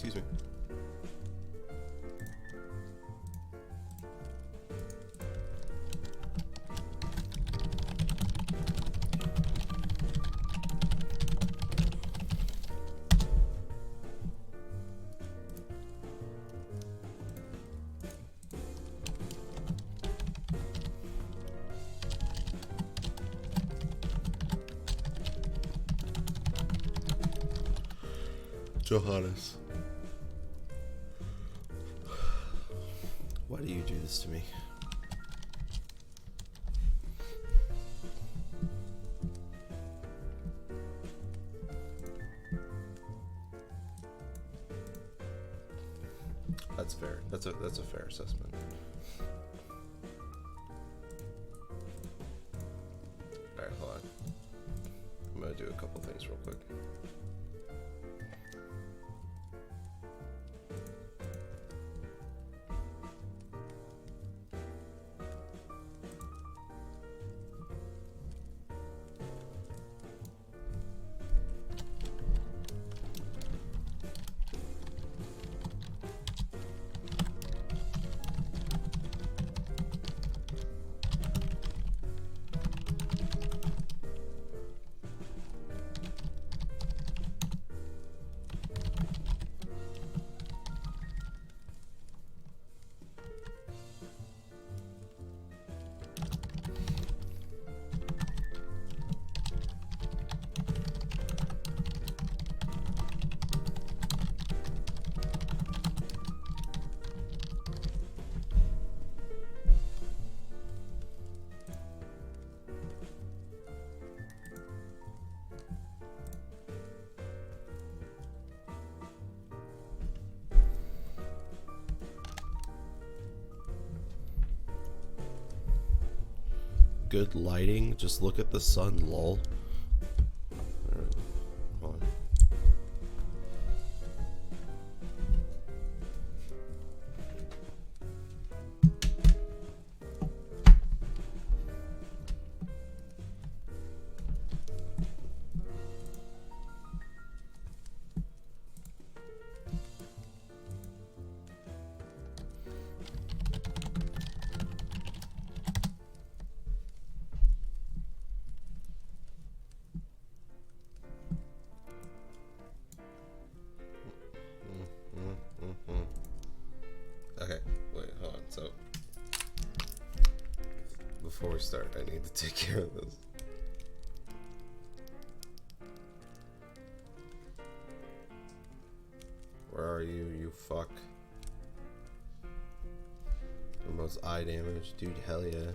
Excuse me. Johannes. Why do you do this to me? That's fair. That's a fair assessment. Alright, hold on. I'm gonna do a couple things real quick. Good lighting. Just look at the sun, lol. Alright, hold on. Okay, wait, hold on. So, before we start, I need to take care of this. Where are you, you fuck? The most eye damage, dude, hell yeah.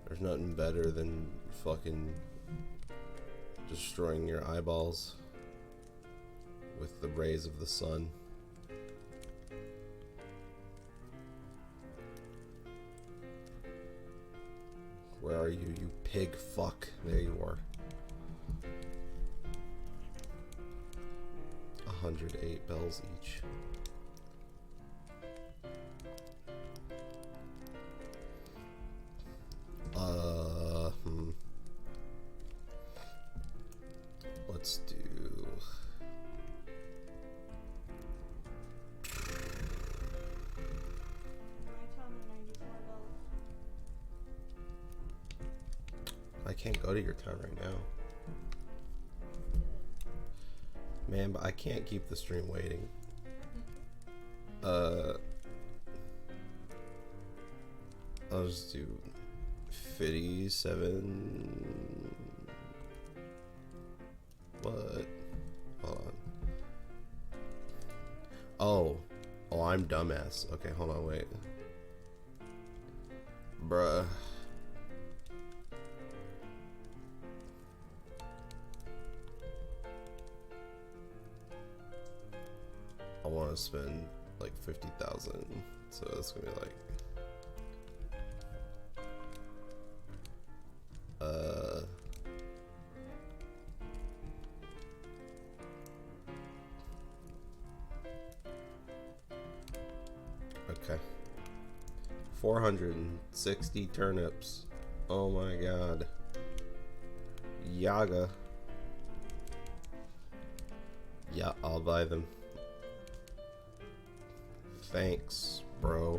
There's nothing better than fucking destroying your eyeballs with the rays of the sun. Where are you, you pig fuck? There you are. 108 bells each. Let's do... I can't go to your town right now. Man, but I can't keep the stream waiting. I'll just do 57. What? Hold on. Oh, I'm dumbass. Okay, hold on, wait. Bruh. I want to spend like 50,000, so that's gonna be like okay, 460 turnips. Oh my god. Yeah, I'll buy them. Thanks, bro.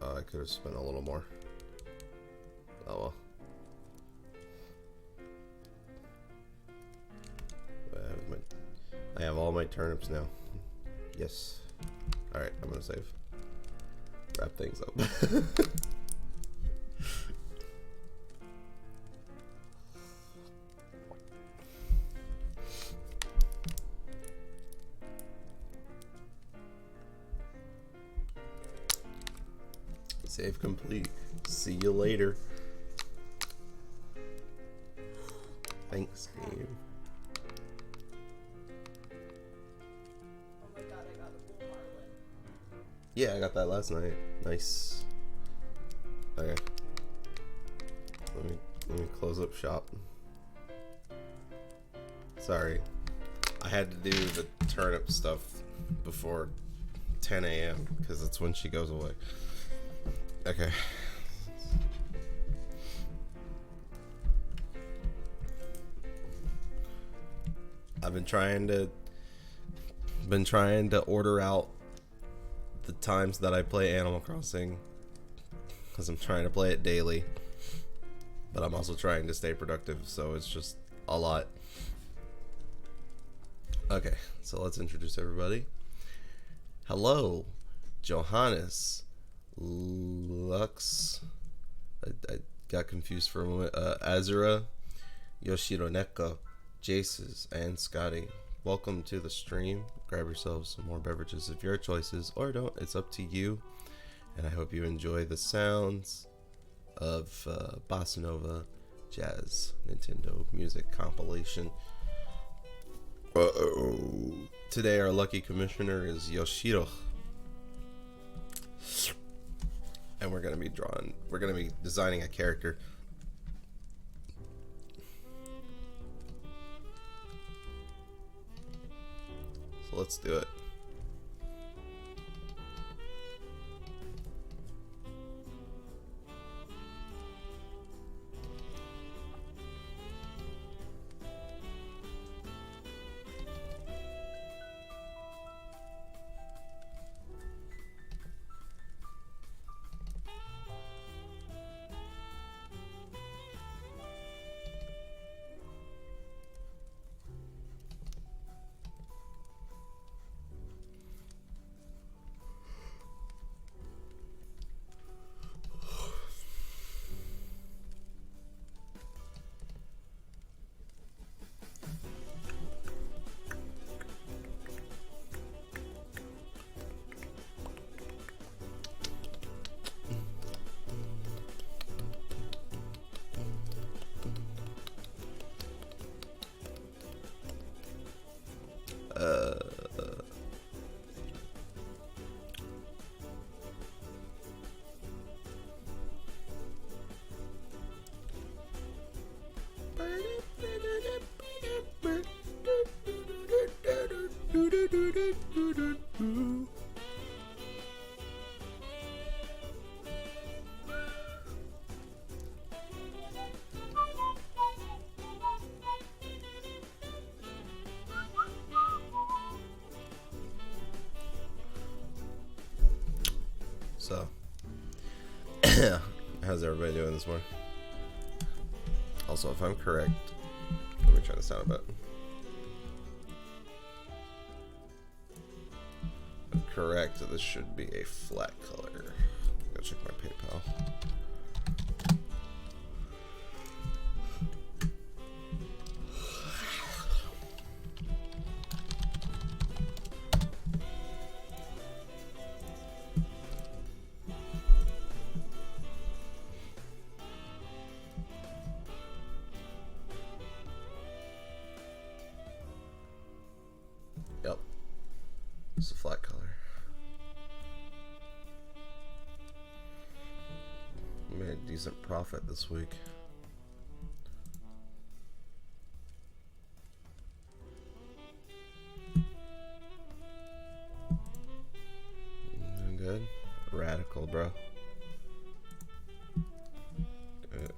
Oh, I could have spent a little more. Oh well. I have all my turnips now. Yes. Alright, I'm gonna save. Wrap things up. Save complete. See you later. Thanks, game. Oh my god, I got a bull marlin. Yeah, I got that last night. Nice. Okay. Let me close up shop. Sorry. I had to do the turnip stuff before 10 a.m. because that's when she goes away. Okay. I've been trying to order out the times that I play Animal Crossing because I'm trying to play it daily, but I'm also trying to stay productive, so it's just a lot. Okay, so let's introduce everybody. Hello, Johannes, Lux, I got confused for a moment, Azura, Yoshironeko, Jaces, and Scotty. Welcome to the stream. Grab yourselves some more beverages of your choices, or don't, it's up to you. And I hope you enjoy the sounds of Bossa Nova Jazz Nintendo music compilation. Today our lucky commissioner is Yoshiro. And we're gonna be designing a character. So let's do it. So, how's everybody doing this morning? Also, if I'm correct, let me try this out a bit. If I'm correct, this should be a flat color. Go check my PayPal. Yep, it's a flat color. Made a decent profit this week. Doing good. Radical, bro.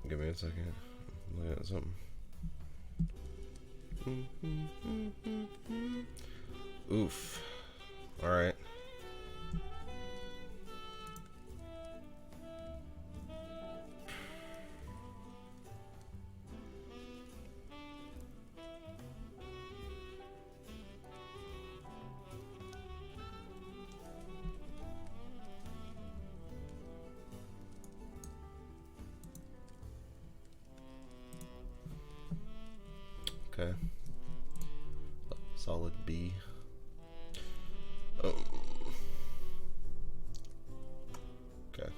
Give me a second. I'm looking at something. Oof. Alright. Okay. Solid B. Oh. Okay.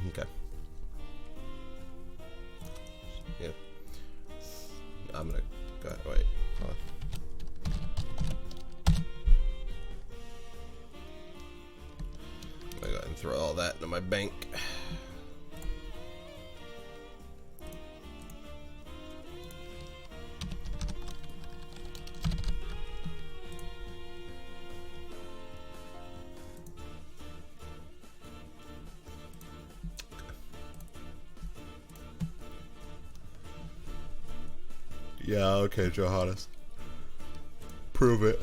Okay. Yeah. I'm gonna go ahead. Wait. Hold on. I'm gonna go ahead and throw all that into my bank. Yeah, okay, Johannes. Prove it.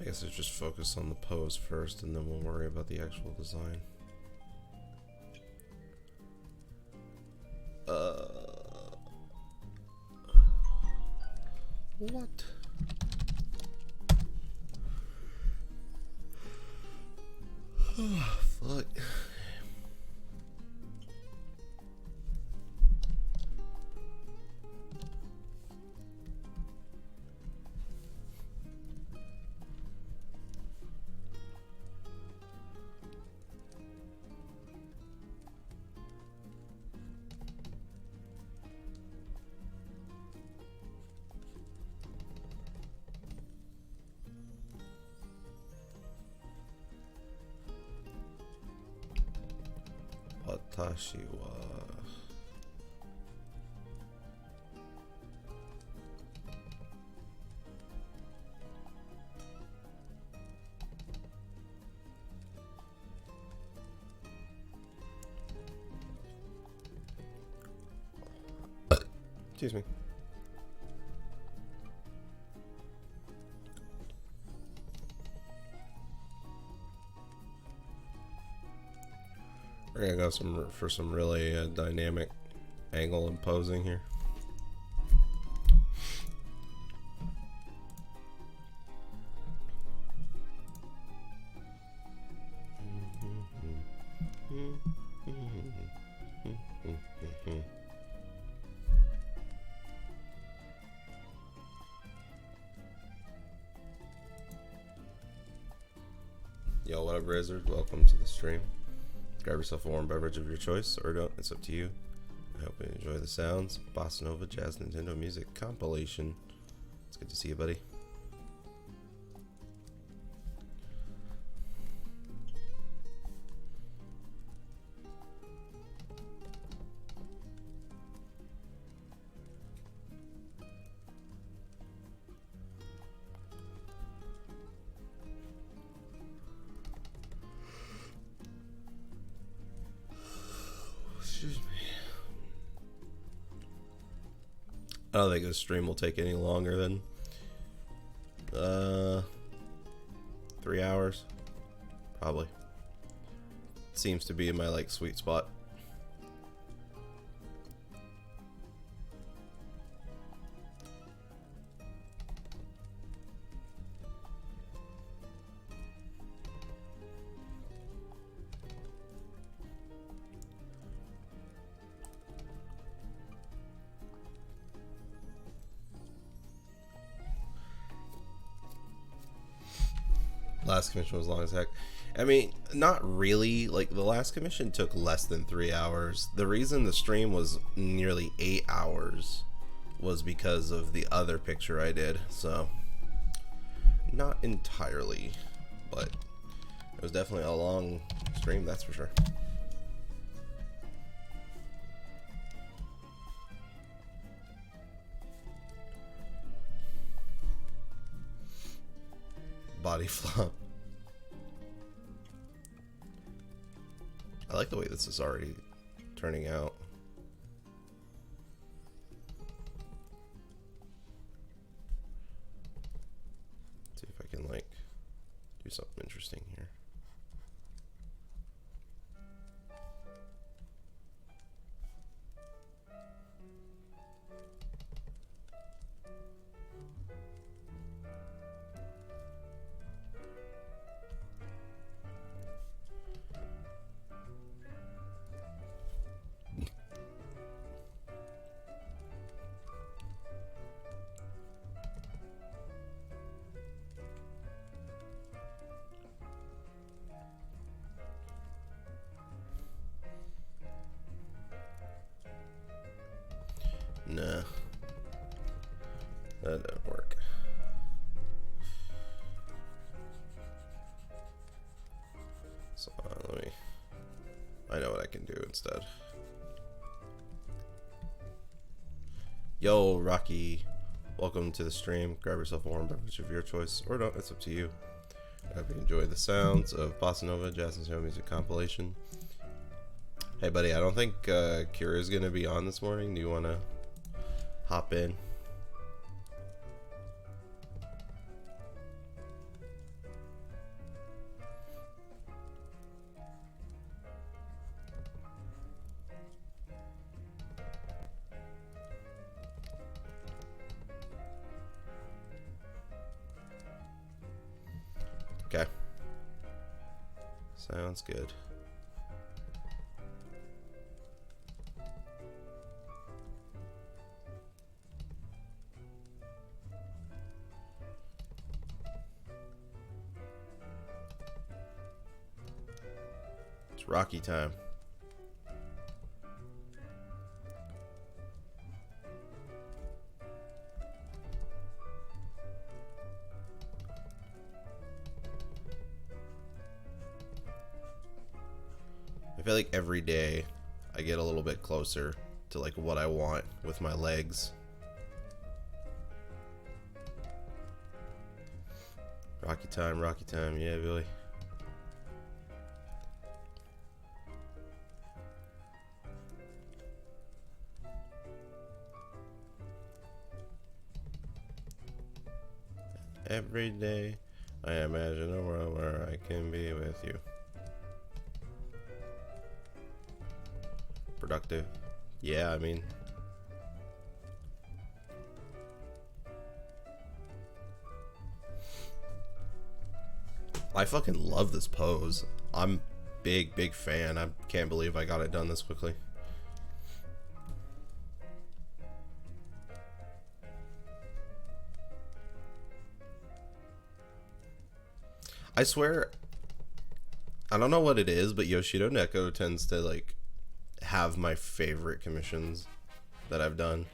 I guess let's just focus on the pose first and then we'll worry about the actual design. What? Oh, fuck. Watashi wa excuse me. We're gonna go for some really dynamic angle and posing here. Yo, what up, Blizzard? Welcome to the stream. Grab yourself a warm beverage of your choice, or don't. It's up to you. I hope you enjoy the sounds. Bossa Nova Jazz Nintendo Music compilation. It's good to see you, buddy. Excuse me. I don't think this stream will take any longer than 3 hours. Probably. Seems to be in my like sweet spot. Last commission was long as heck. I mean, not really. Like, the last commission took less than 3 hours. The reason the stream was nearly 8 hours was because of the other picture I did. So, not entirely, but it was definitely a long stream, that's for sure. Body flop. I like the way this is already turning out. See if I can like do something interesting here. Nah, that didn't work. So let me. I know what I can do instead. Yo, Rocky, welcome to the stream. Grab yourself a warm beverage of your choice, or don't. It's up to you. I hope you enjoy the sounds of Bossa Nova Jazz and Sound Music compilation. Hey, buddy, I don't think Kira's gonna be on this morning. Do you want to hop in? Okay. Sounds good. It's Rocky time. I feel like every day I get a little bit closer to like what I want with my legs. Rocky time, yeah, Billy. Every day I imagine a world where I can be with you. Productive. Yeah, I mean, I fucking love this pose. I'm big fan. I can't believe I got it done this quickly. I swear, I don't know what it is, but Yoshido Neko tends to like have my favorite commissions that I've done.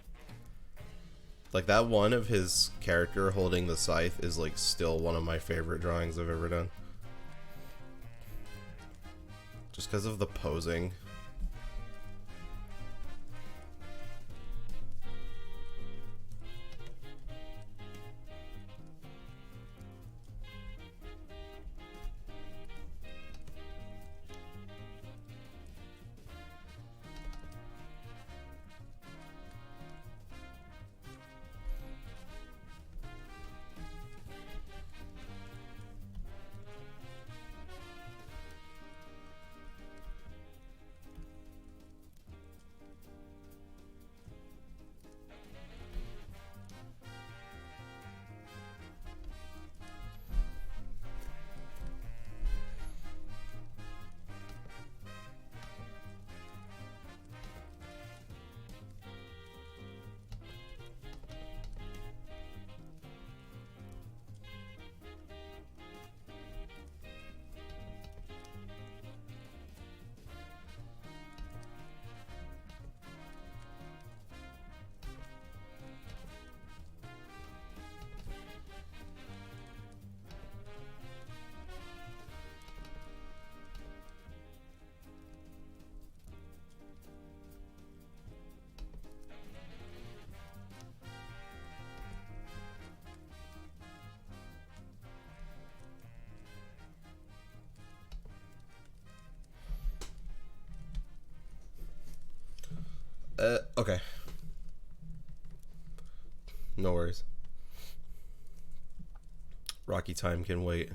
Like that one of his character holding the scythe is like still one of my favorite drawings I've ever done. Just because of the posing. No worries. Rocky time can wait.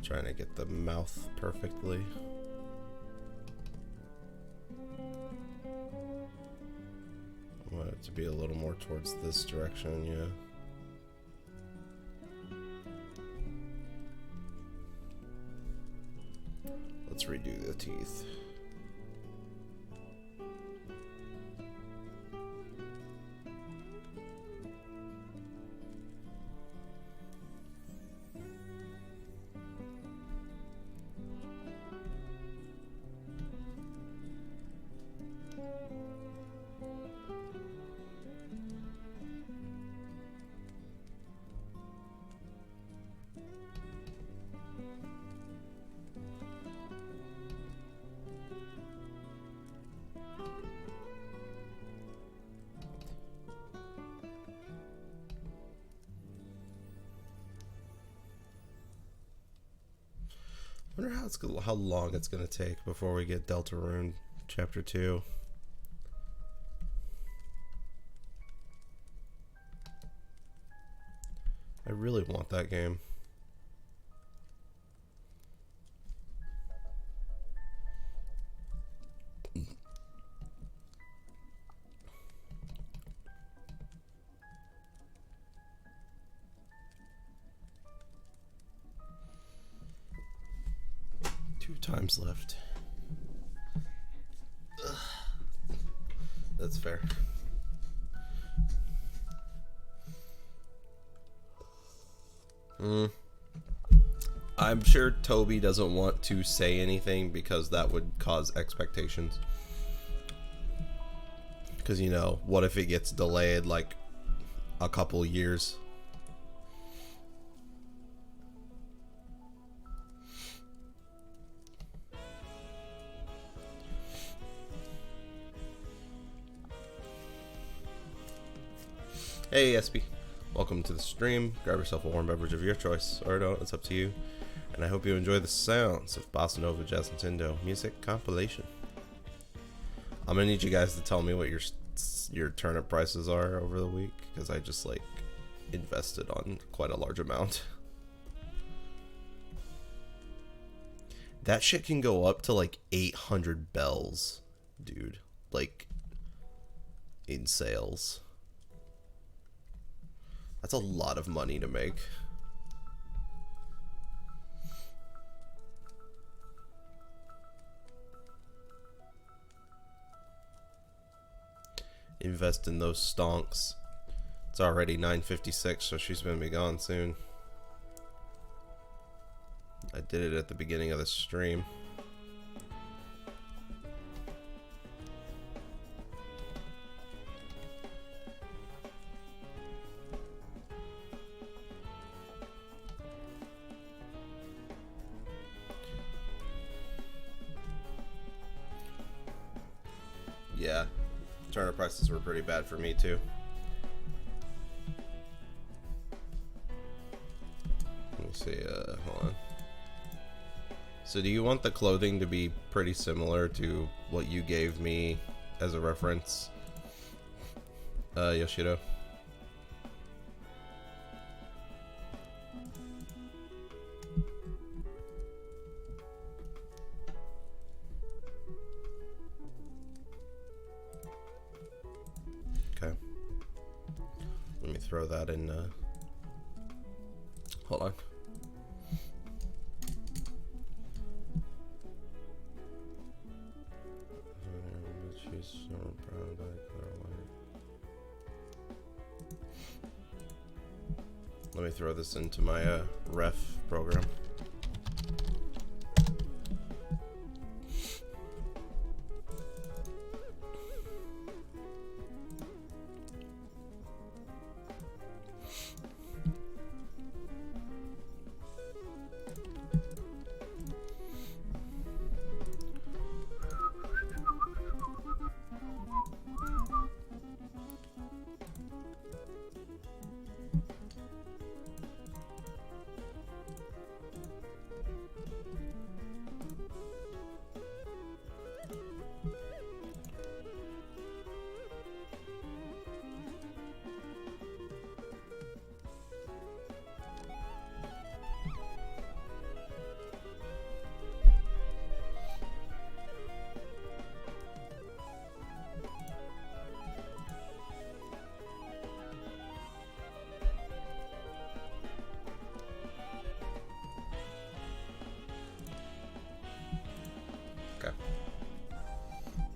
Trying to get the mouth perfectly. I want it to be a little more towards this direction, yeah. Let's redo the teeth. I wonder how long it's gonna take before we get Deltarune Chapter 2. I really want that game. Times left. Ugh. That's fair. I'm sure Toby doesn't want to say anything because that would cause expectations. Because, you know, what if it gets delayed like a couple years? Hey SP, welcome to the stream. Grab yourself a warm beverage of your choice, or don't, it's up to you. And I hope you enjoy the sounds of Bossa Nova Jazz Nintendo music compilation. I'm gonna need you guys to tell me what your turnip prices are over the week, because I just like invested on quite a large amount. That shit can go up to like 800 bells, dude. Like, in sales. That's a lot of money to make. Invest in those stonks. It's already 9:56, so she's gonna be gone soon. I did it at the beginning of the stream. Yeah, turnip prices were pretty bad for me too. Let me see, hold on. So do you want the clothing to be pretty similar to what you gave me as a reference, Yoshido? that in. Hold on. Let me throw this into my ref program.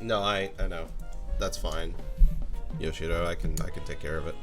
No, I know. That's fine. Yoshido, I can take care of it.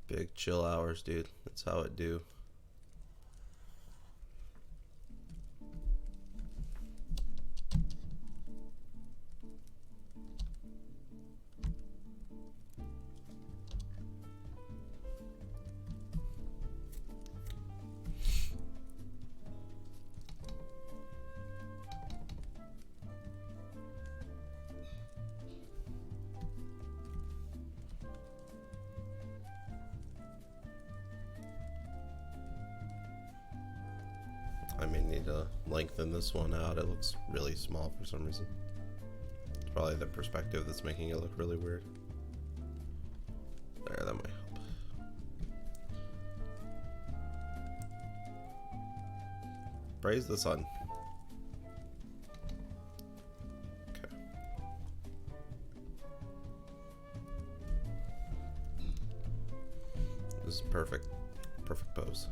Big chill hours, dude. That's how it do. I may need to lengthen this one out. It looks really small for some reason. It's probably the perspective that's making it look really weird. There, that might help. Praise the sun. Okay. This is perfect. Perfect pose.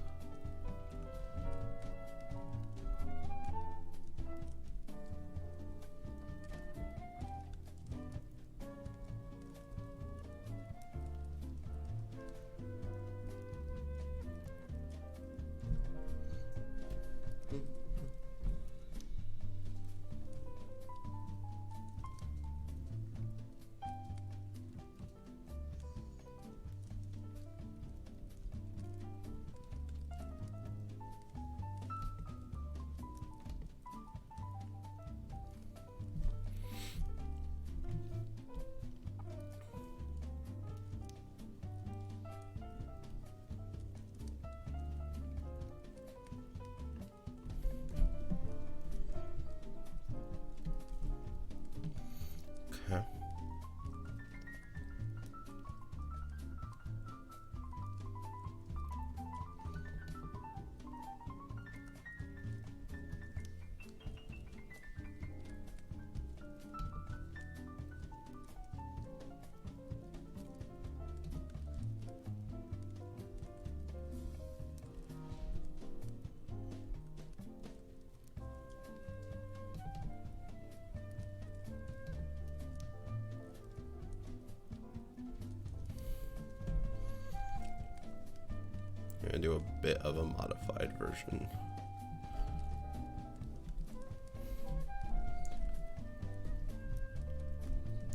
do a bit of a modified version.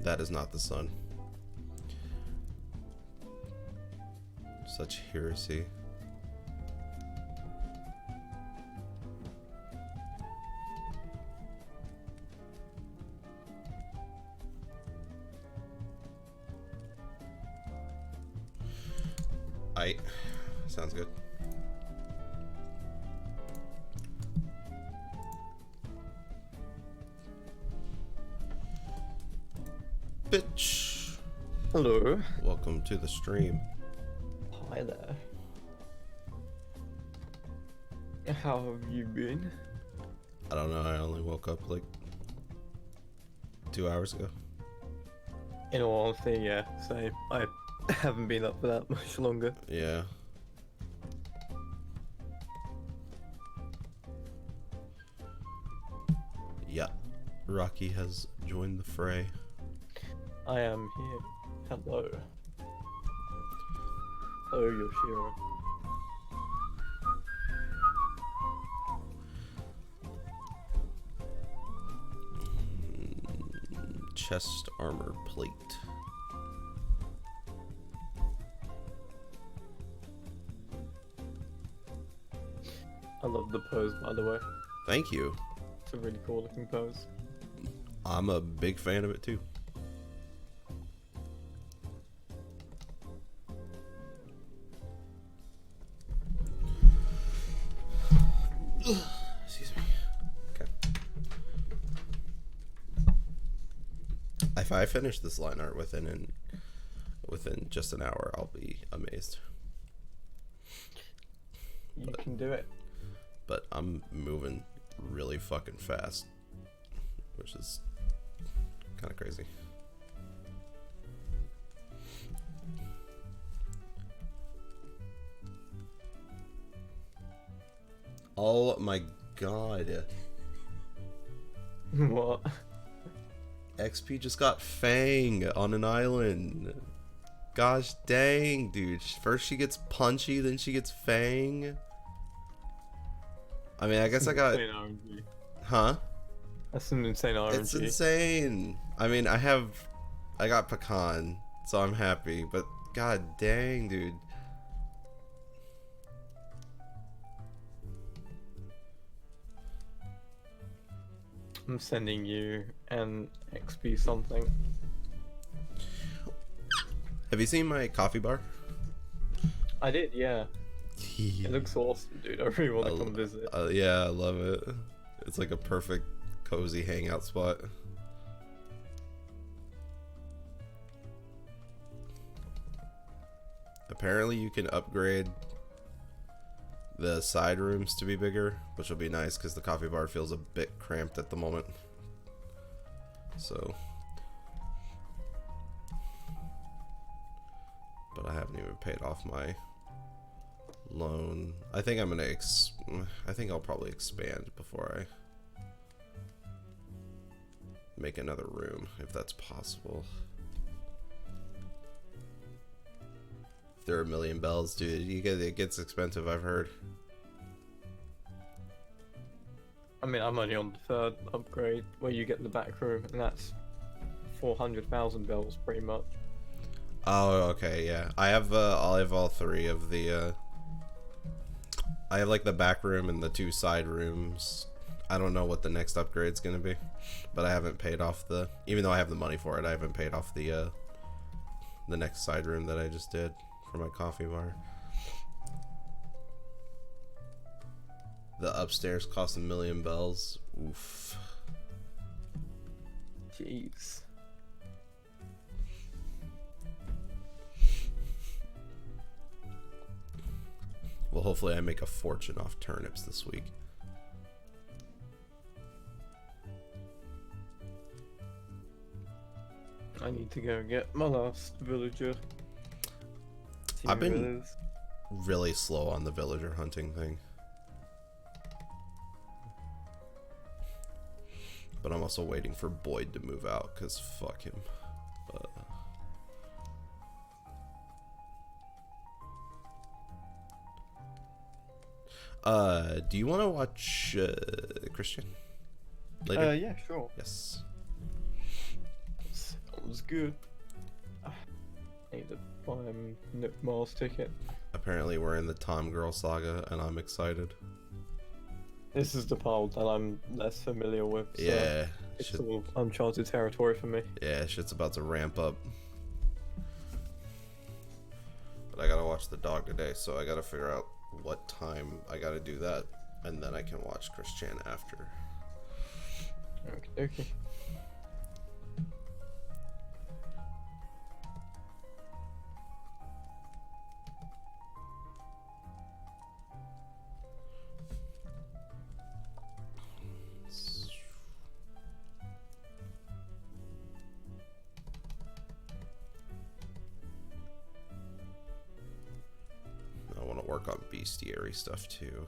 That is not the sun. Such heresy. Sounds good. Bitch. Hello. Welcome to the stream. Hi there. How have you been? I don't know, I only woke up like 2 hours ago. In all honesty, yeah, same. I haven't been up for that much longer. Yeah. Yeah. Rocky has joined the fray. I am here. Hello. Hello, Yoshiro. Chest armor plate. I love the pose, by the way. Thank you. It's a really cool looking pose. I'm a big fan of it too. Excuse me. Okay. If I finish this line art within just an hour, I'll be amazed. You can do it. But I'm moving really fucking fast, which is kind of crazy. Oh my god. What? XP just got Fang on an island. Gosh dang, dude. First she gets Punchy, then she gets Fang. I mean, I guess I got... Insane RNG. Huh? That's some insane RNG. It's insane. I mean, I got Pecan, so I'm happy. But god dang, dude. I'm sending you an XP something. Have you seen my coffee bar? I did, yeah. It looks awesome, dude. I really want to come visit. Yeah, I love it. It's like a perfect cozy hangout spot. Apparently you can upgrade the side rooms to be bigger, which will be nice because the coffee bar feels a bit cramped at the moment. So, but I haven't even paid off my loan. I think I'm gonna I think I'll probably expand before I make another room, if that's possible. If there are a million bells, dude, it gets expensive, I've heard. I mean, I'm only on the third upgrade where you get the back room, and that's 400,000 bells, pretty much. Oh, okay, yeah. I'll have all three of the, I have like the back room and the two side rooms. I don't know what the next upgrade's gonna be, but I haven't paid off even though I have the money for it, I haven't paid off the next side room that I just did for my coffee bar. The upstairs cost 1 million bells. Oof. Jeez. Well, hopefully I make a fortune off turnips this week. I need to go and get my last villager. See I've where been it is. really slow on the villager hunting thing. But I'm also waiting for Boyd to move out, because fuck him. Do you want to watch Christian later? Yeah, sure. Yes. Sounds good. I need to buy him Nook Mars ticket. Apparently, we're in the Tom Girl saga, and I'm excited. This is the part that I'm less familiar with. So Yeah. it's Shit, sort of uncharted territory for me. yeah, shit's about to ramp up. But I gotta watch the dog today, so I gotta figure out what time I gotta do that, and then I can watch Christian after. Okay. I want to work on bestiary stuff too.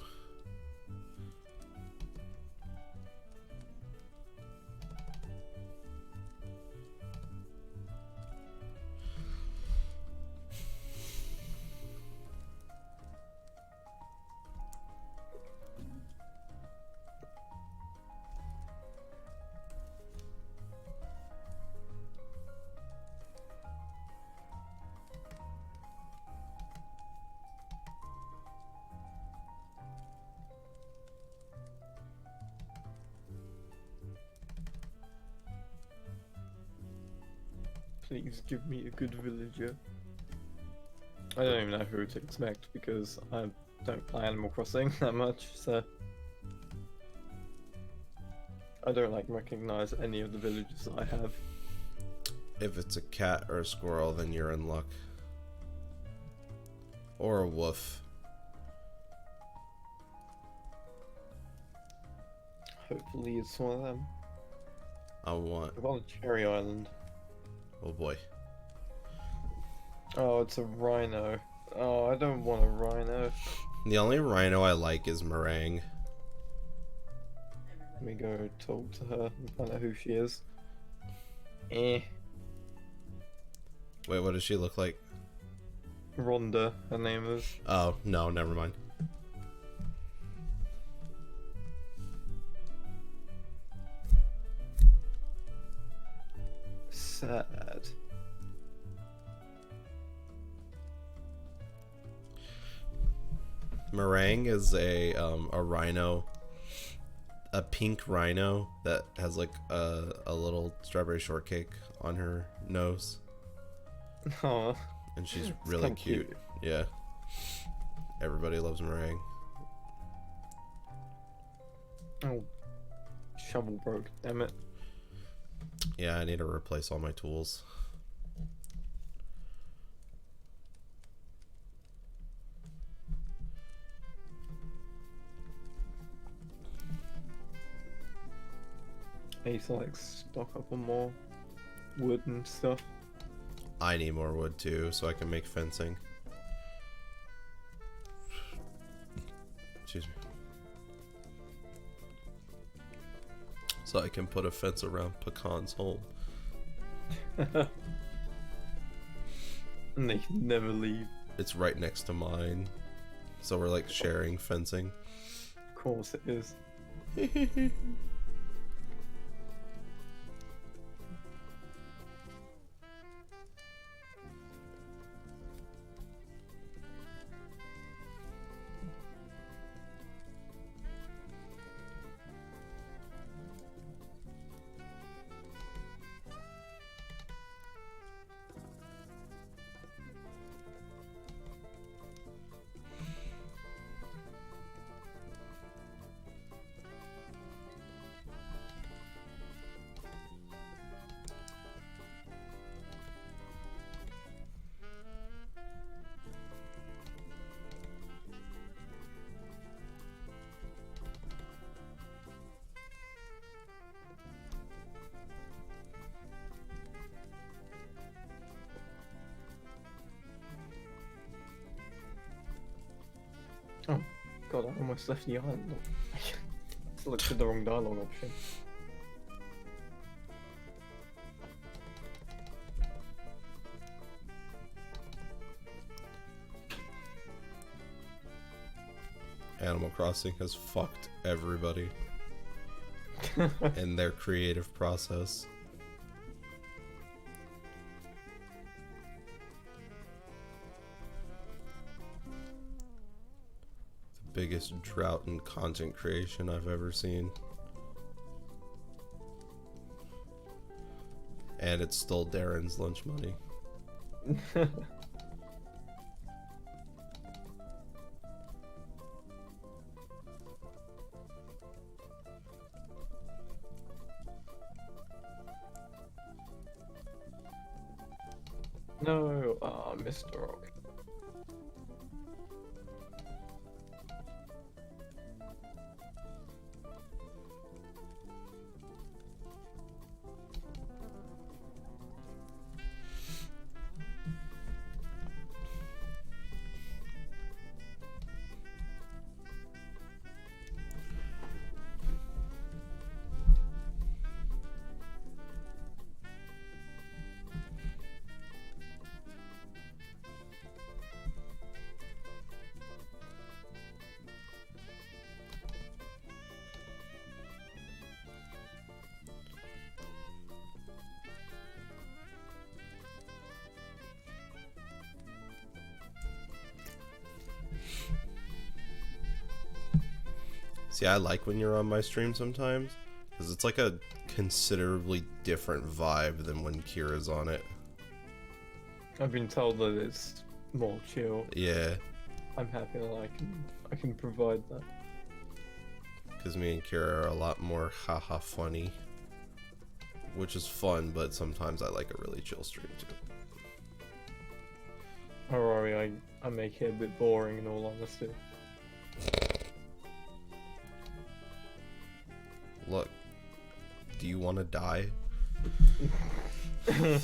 Please give me a good villager. I don't even know who to expect because I don't play Animal Crossing that much, so I don't like recognize any of the villages that I have. If it's a cat or a squirrel, then you're in luck. Or a wolf. Hopefully it's one of them. I want. I'm on Cherry Island. Oh boy. Oh, it's a rhino. Oh, I don't want a rhino. The only rhino I like is Meringue. Let me go talk to her and find out who she is. Eh. Wait, what does she look like? Rhonda, her name is. Oh, no, never mind. Sad. Meringue is a rhino, a pink rhino that has like a little strawberry shortcake on her nose, Oh, and she's it's really kinda cute. Yeah, everybody loves Meringue. Oh, shovel broke. Damn it. Yeah, I need to replace all my tools. I need to like stock up on more wood and stuff. I need more wood too, so I can make fencing. Excuse me. So I can put a fence around Pecan's home. And they can never leave. It's right next to mine, so we're like sharing fencing. Of course it is. Oh, God, I almost left the island. I looked at the wrong dialogue option. Animal Crossing has fucked everybody in their creative process. The biggest drought in content creation I've ever seen. And it stole Darren's lunch money. No, Mr. Rock. See, I like when you're on my stream sometimes, because it's like a considerably different vibe than when Kira's on it. I've been told that it's more chill. Yeah, I'm happy that I can provide that. because me and Kira are a lot more haha funny, which is fun, but sometimes I like a really chill stream too. Oh, Rory, I make it a bit boring in all honesty. Look, do you want to die? You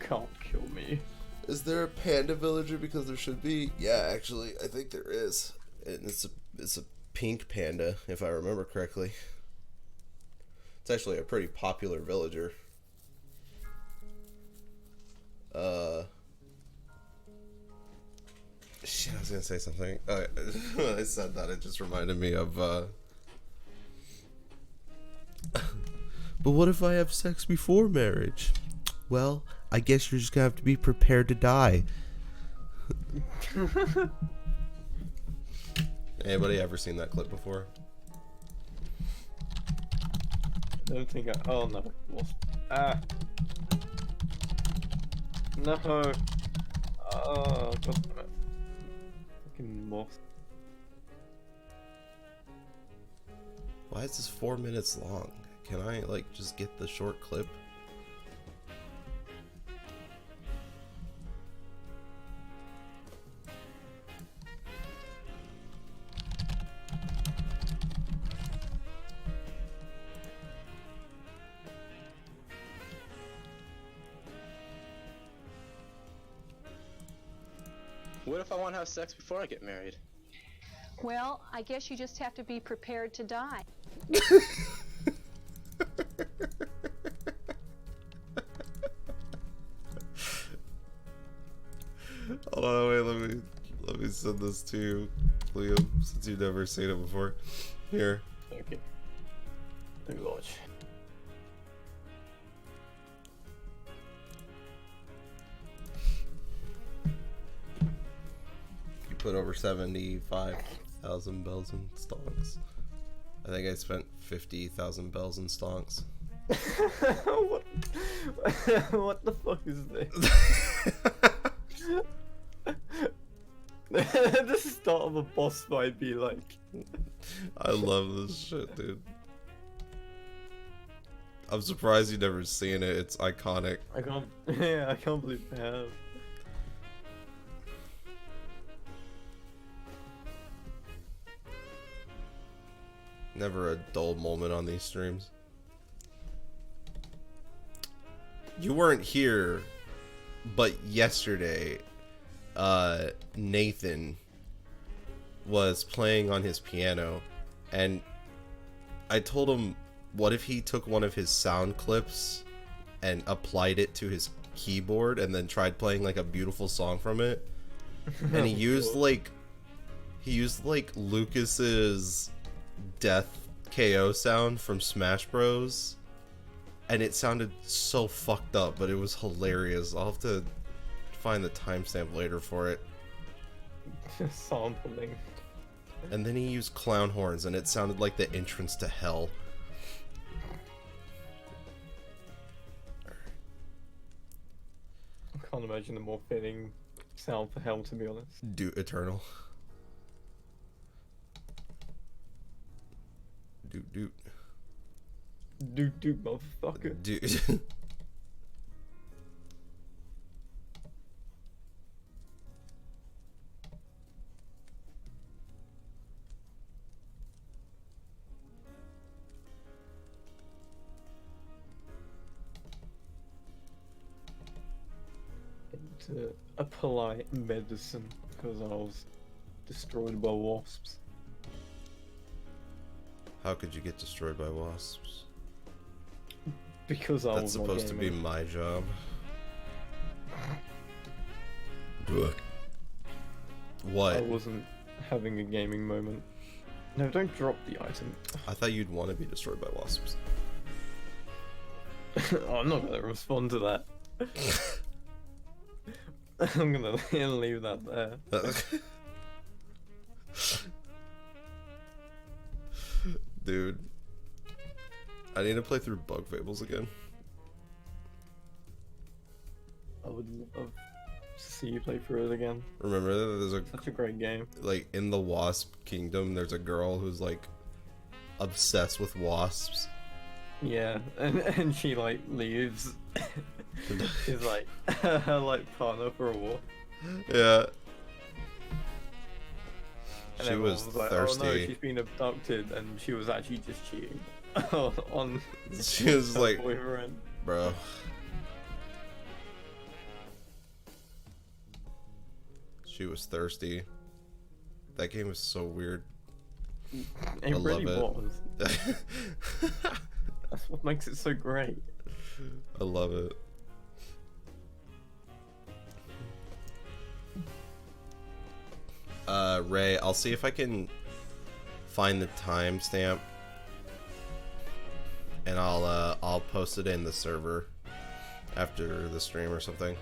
can't kill me. Is there a panda villager? Because there should be. Yeah, actually, I think there is. And it's a pink panda, if I remember correctly. It's actually a pretty popular villager. Shit, I was gonna say something. When I said that, it just reminded me of, But what if I have sex before marriage? Well, I guess you're just gonna have to be prepared to die. Anybody ever seen that clip before? I don't think I. Oh no, lost. Ah. No. Oh, God damn it. Fucking lost. Why is this 4 minutes long? Can I, like, just get the short clip? What if I want to have sex before I get married? Well, I guess you just have to be prepared to die. Hold on, wait, let me send this to you, Liam, since you've never seen it before. Here. Okay. Let me watch. You put over 75,000 bells and stonks. I think I spent 50,000 bells and stonks. what? What the fuck is this? The start of a boss fight be like. I love this shit, dude. I'm surprised you've never seen it. It's iconic. I can't. Yeah, I can't believe I have. Never a dull moment on these streams. You weren't here, but yesterday, Nathan was playing on his piano, and I told him, what if he took one of his sound clips and applied it to his keyboard and then tried playing like a beautiful song from it? And he used like He used like Lucas's death KO sound from Smash Bros. And it sounded so fucked up, but it was hilarious. I'll have to find the timestamp later for it. Sampling. And then he used clown horns, and it sounded like the entrance to hell. I can't imagine a more fitting sound for hell, to be honest. Do Eternal. Doot doot. Dude, motherfucker. Dude. Into a polite medicine because I was destroyed by wasps. How could you get destroyed by wasps? Because I That's was supposed to be my job. What? I wasn't having a gaming moment. No, don't drop the item. I thought you'd want to be destroyed by wasps. Oh, I'm not gonna respond to that. I'm gonna leave that there. Dude, I need to play through Bug Fables again. I would love to see you play through it again. Remember that there's Such a great game. like in the Wasp Kingdom, there's a girl who's like obsessed with wasps. Yeah, and she like leaves. She's like her like partner for a war. Yeah. And She everyone was like, thirsty. Oh no, she's been abducted, and she was actually just cheating on. She was her like, boyfriend. bro. She was thirsty. That game was so weird. It I really love was. it. That's what makes it so great. I love it. Ray, I'll see if I can find the timestamp, and I'll post it in the server after the stream or something.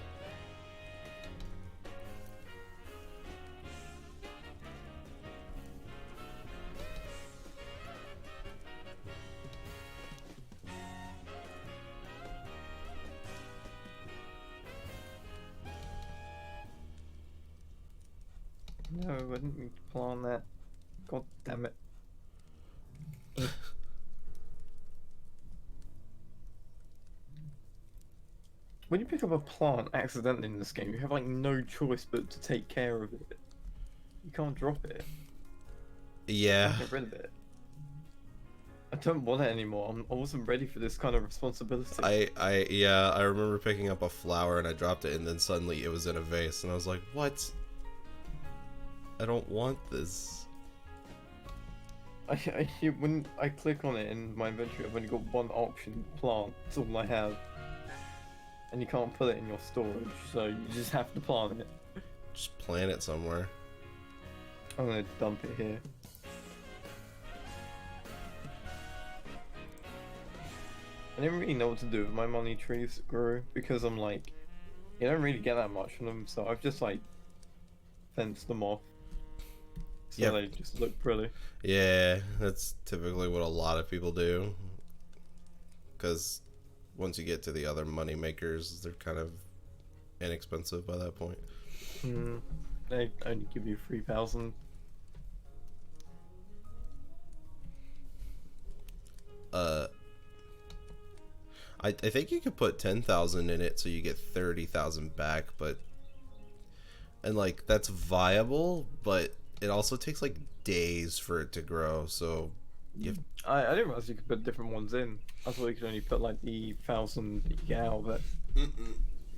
No, I didn't mean to plan that. God damn it. When you pick up a plant accidentally in this game, you have like no choice but to take care of it. You can't drop it. Yeah. Get rid of it. I don't want it anymore. I wasn't ready for this kind of responsibility. Yeah, I remember picking up a flower and I dropped it, and then suddenly it was in a vase, and I was like, what? I don't want this. When I click on it in my inventory, I've only got one option, plant. That's all I have. And you can't put it in your storage, so you just have to plant it. Just plant it somewhere. I'm gonna dump it here. I didn't really know what to do with my money trees that grew, because I'm like, you don't really get that much from them, so I've just like fenced them off. So Yep. they just look pretty. Yeah, that's typically what a lot of people do. Because once you get to the other money makers, they're kind of inexpensive by that point. They only give you 3,000. I think you could put 10,000 in it so you get 30,000 back, but and like that's viable, but it also takes like days for it to grow. So you have, I didn't realize you could put different ones in. I thought you could only put like the 1,000 that you get out of it.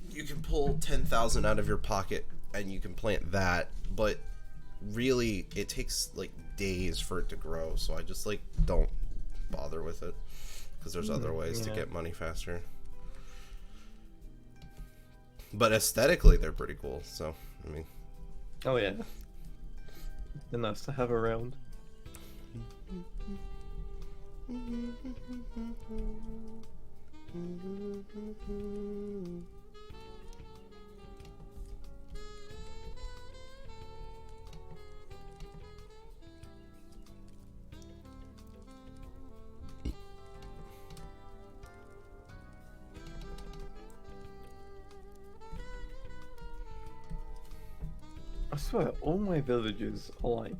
you can pull 10,000 out of your pocket and you can plant that, but really it takes like days for it to grow. So I just like don't bother with it. Because there's other ways to get money faster. But aesthetically, they're pretty cool. So, I mean... Oh, yeah. They're nice to have around. I swear, all my villagers are like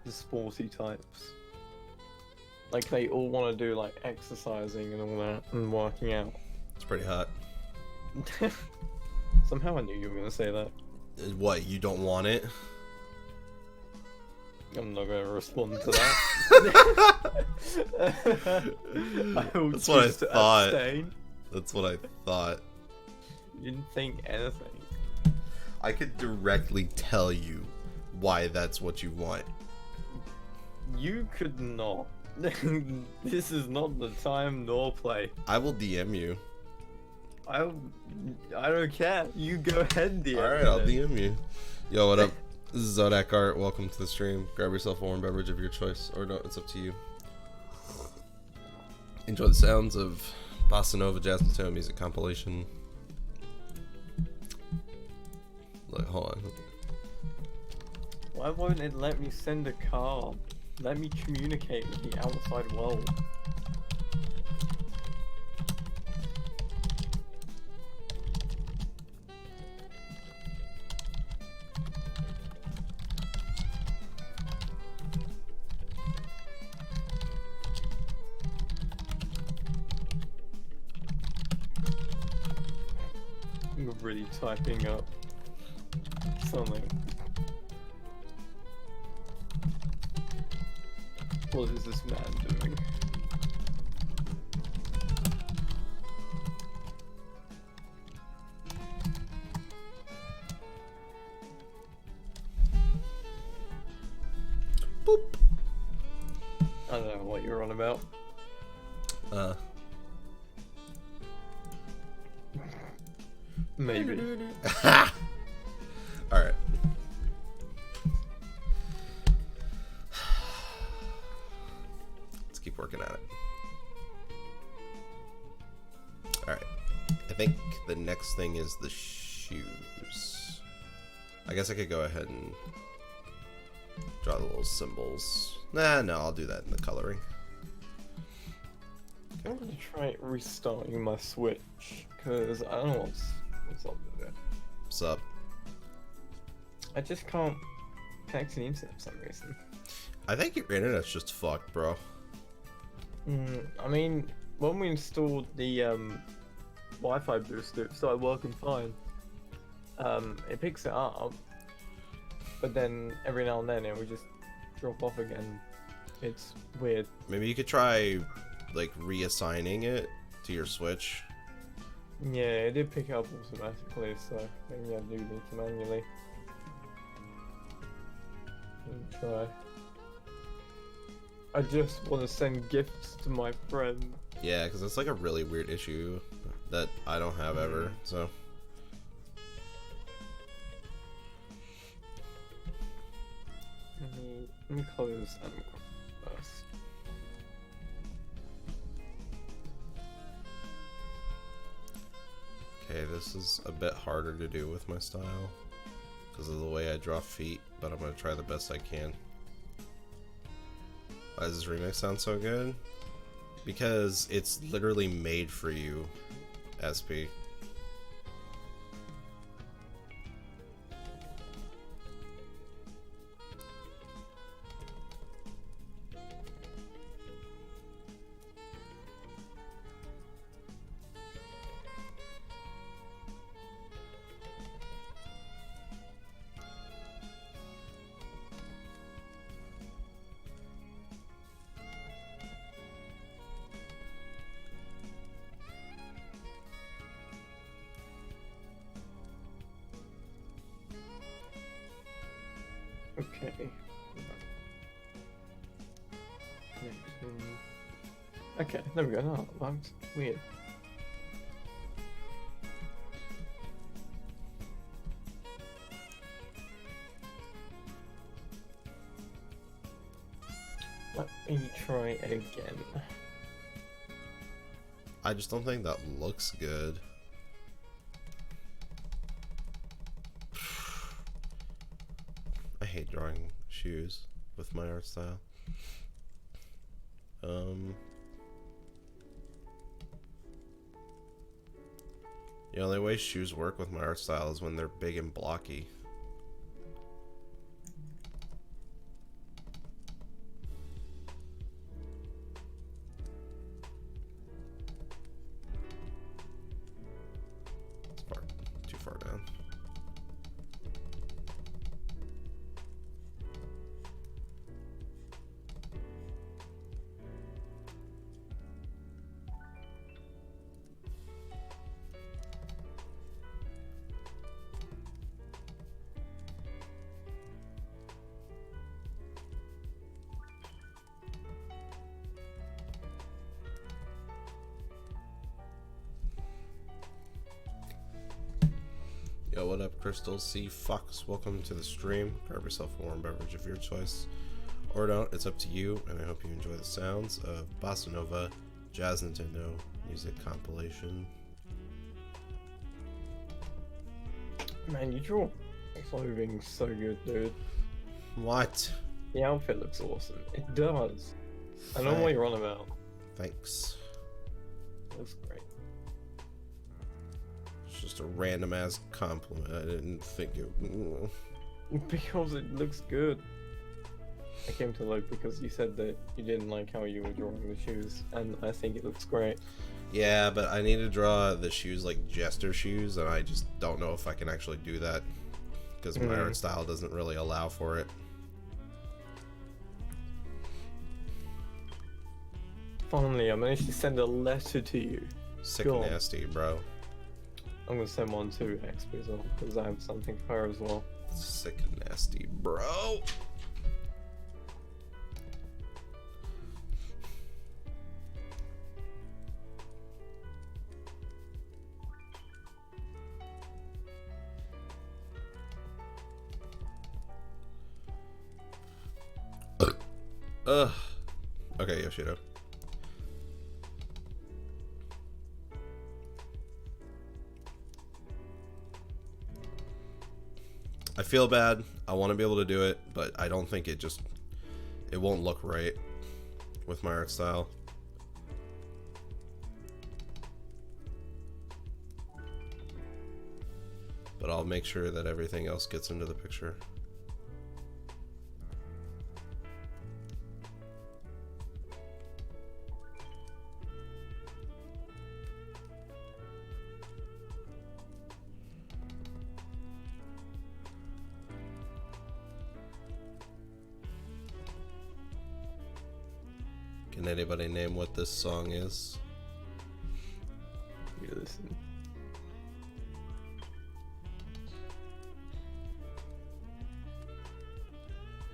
the sporty types. Like they all want to do like exercising and all that and working out. It's pretty hot. Somehow I knew you were gonna say that. What, you don't want it? I'm not gonna respond to that. I will That's what I choose to thought. abstain. That's what I thought. You didn't think anything. I could directly tell you why that's what you want. You could not. This is not the time nor play. I will DM you. I don't care. You go ahead, dear. Alright, I'll DM you. Yo, what up? This is Zodak Art. Welcome to the stream. Grab yourself a warm beverage of your choice. Or no, it's up to you. Enjoy the sounds of Bossa Nova Jazz Mateo music compilation. Look, hold on. Why won't it let me send a card? Let me communicate with the outside world. You're really typing up something. What is this man doing? Boop. I don't know what you're on about. Maybe. Alright. Let's keep working at it. Alright. I think the next thing is the shoes. I guess I could go ahead and draw the little symbols. Nah, no, I'll do that in the coloring. I'm gonna try restarting my Switch, because I don't know what's up with it. What's up? I just can't connect to the internet for some reason. I think your internet's just fucked, bro. I mean, when we installed the Wi-Fi booster, it started working fine. It picks it up, but then every now and then it would just drop off again. It's weird. Maybe you could try, like, reassigning it to your Switch. Yeah, it did pick it up automatically, so maybe I do need to manually try. I just want to send gifts to my friend. Yeah, because it's like a really weird issue that I don't have ever, so. Let me close Animal first. Okay, this is a bit harder to do with my style because of the way I draw feet, but I'm going to try the best I can. Why does this remix sound so good? Because it's literally made for you, SP. Okay. Okay, there we go. Oh, that's weird. me try again. I just don't think that looks good. I hate drawing shoes with my art style. The only way shoes work with my art style is when they're big and blocky. It's far, too far down. Yo, what up, Crystal C. Fox? Welcome to the stream. Grab yourself a warm beverage of your choice. Or don't, it's up to you, and I hope you enjoy the sounds of Bossa Nova Jazz Nintendo music compilation. Man, you draw clothing so good, dude. What? The outfit looks awesome. It does. I know what you're on about. Thanks. It looks great. It's just a random ass compliment. I didn't think it. Because it looks good. I came to look because you said that you didn't like how you were drawing the shoes, and I think it looks great. Yeah, but I need to draw the shoes like Jester shoes, and I just don't know if I can actually do that because my art style doesn't really allow for it. Finally, I managed to send a letter to you. Sick Go and on. nasty, bro. I'm gonna send one to X as well, because I have something for her as well. Sick and nasty, bro. Ugh. Okay, Yoshido. I feel bad. I want to be able to do it, but I don't think it won't look right with my art style. But I'll make sure that everything else gets into the picture. Can anybody name what this song is? You listen.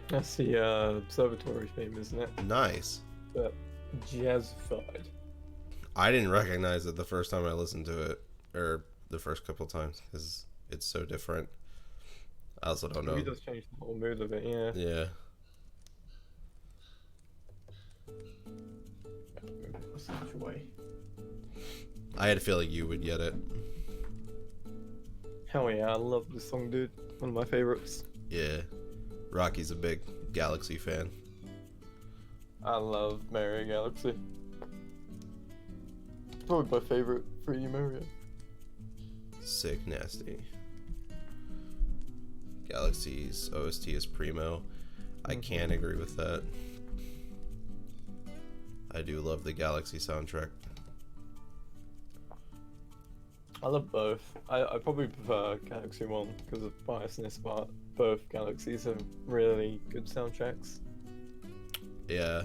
That's the observatory theme, isn't it? Nice. But jazzified. I didn't recognize it the first time I listened to it, or the first couple times, because it's so different. I also don't know. Maybe it does change the whole mood of it, yeah. Yeah. Enjoy. I had a feeling you would get it. Hell yeah, I love this song, dude. One of my favorites. Yeah. Rocky's a big Galaxy fan. I love Mario Galaxy. Probably my favorite 3D Mario. Sick nasty. Galaxy's OST is primo. I can't agree with that. I do love the Galaxy soundtrack. I love both. I probably prefer Galaxy 1 because of biasness, but both Galaxies have really good soundtracks. Yeah.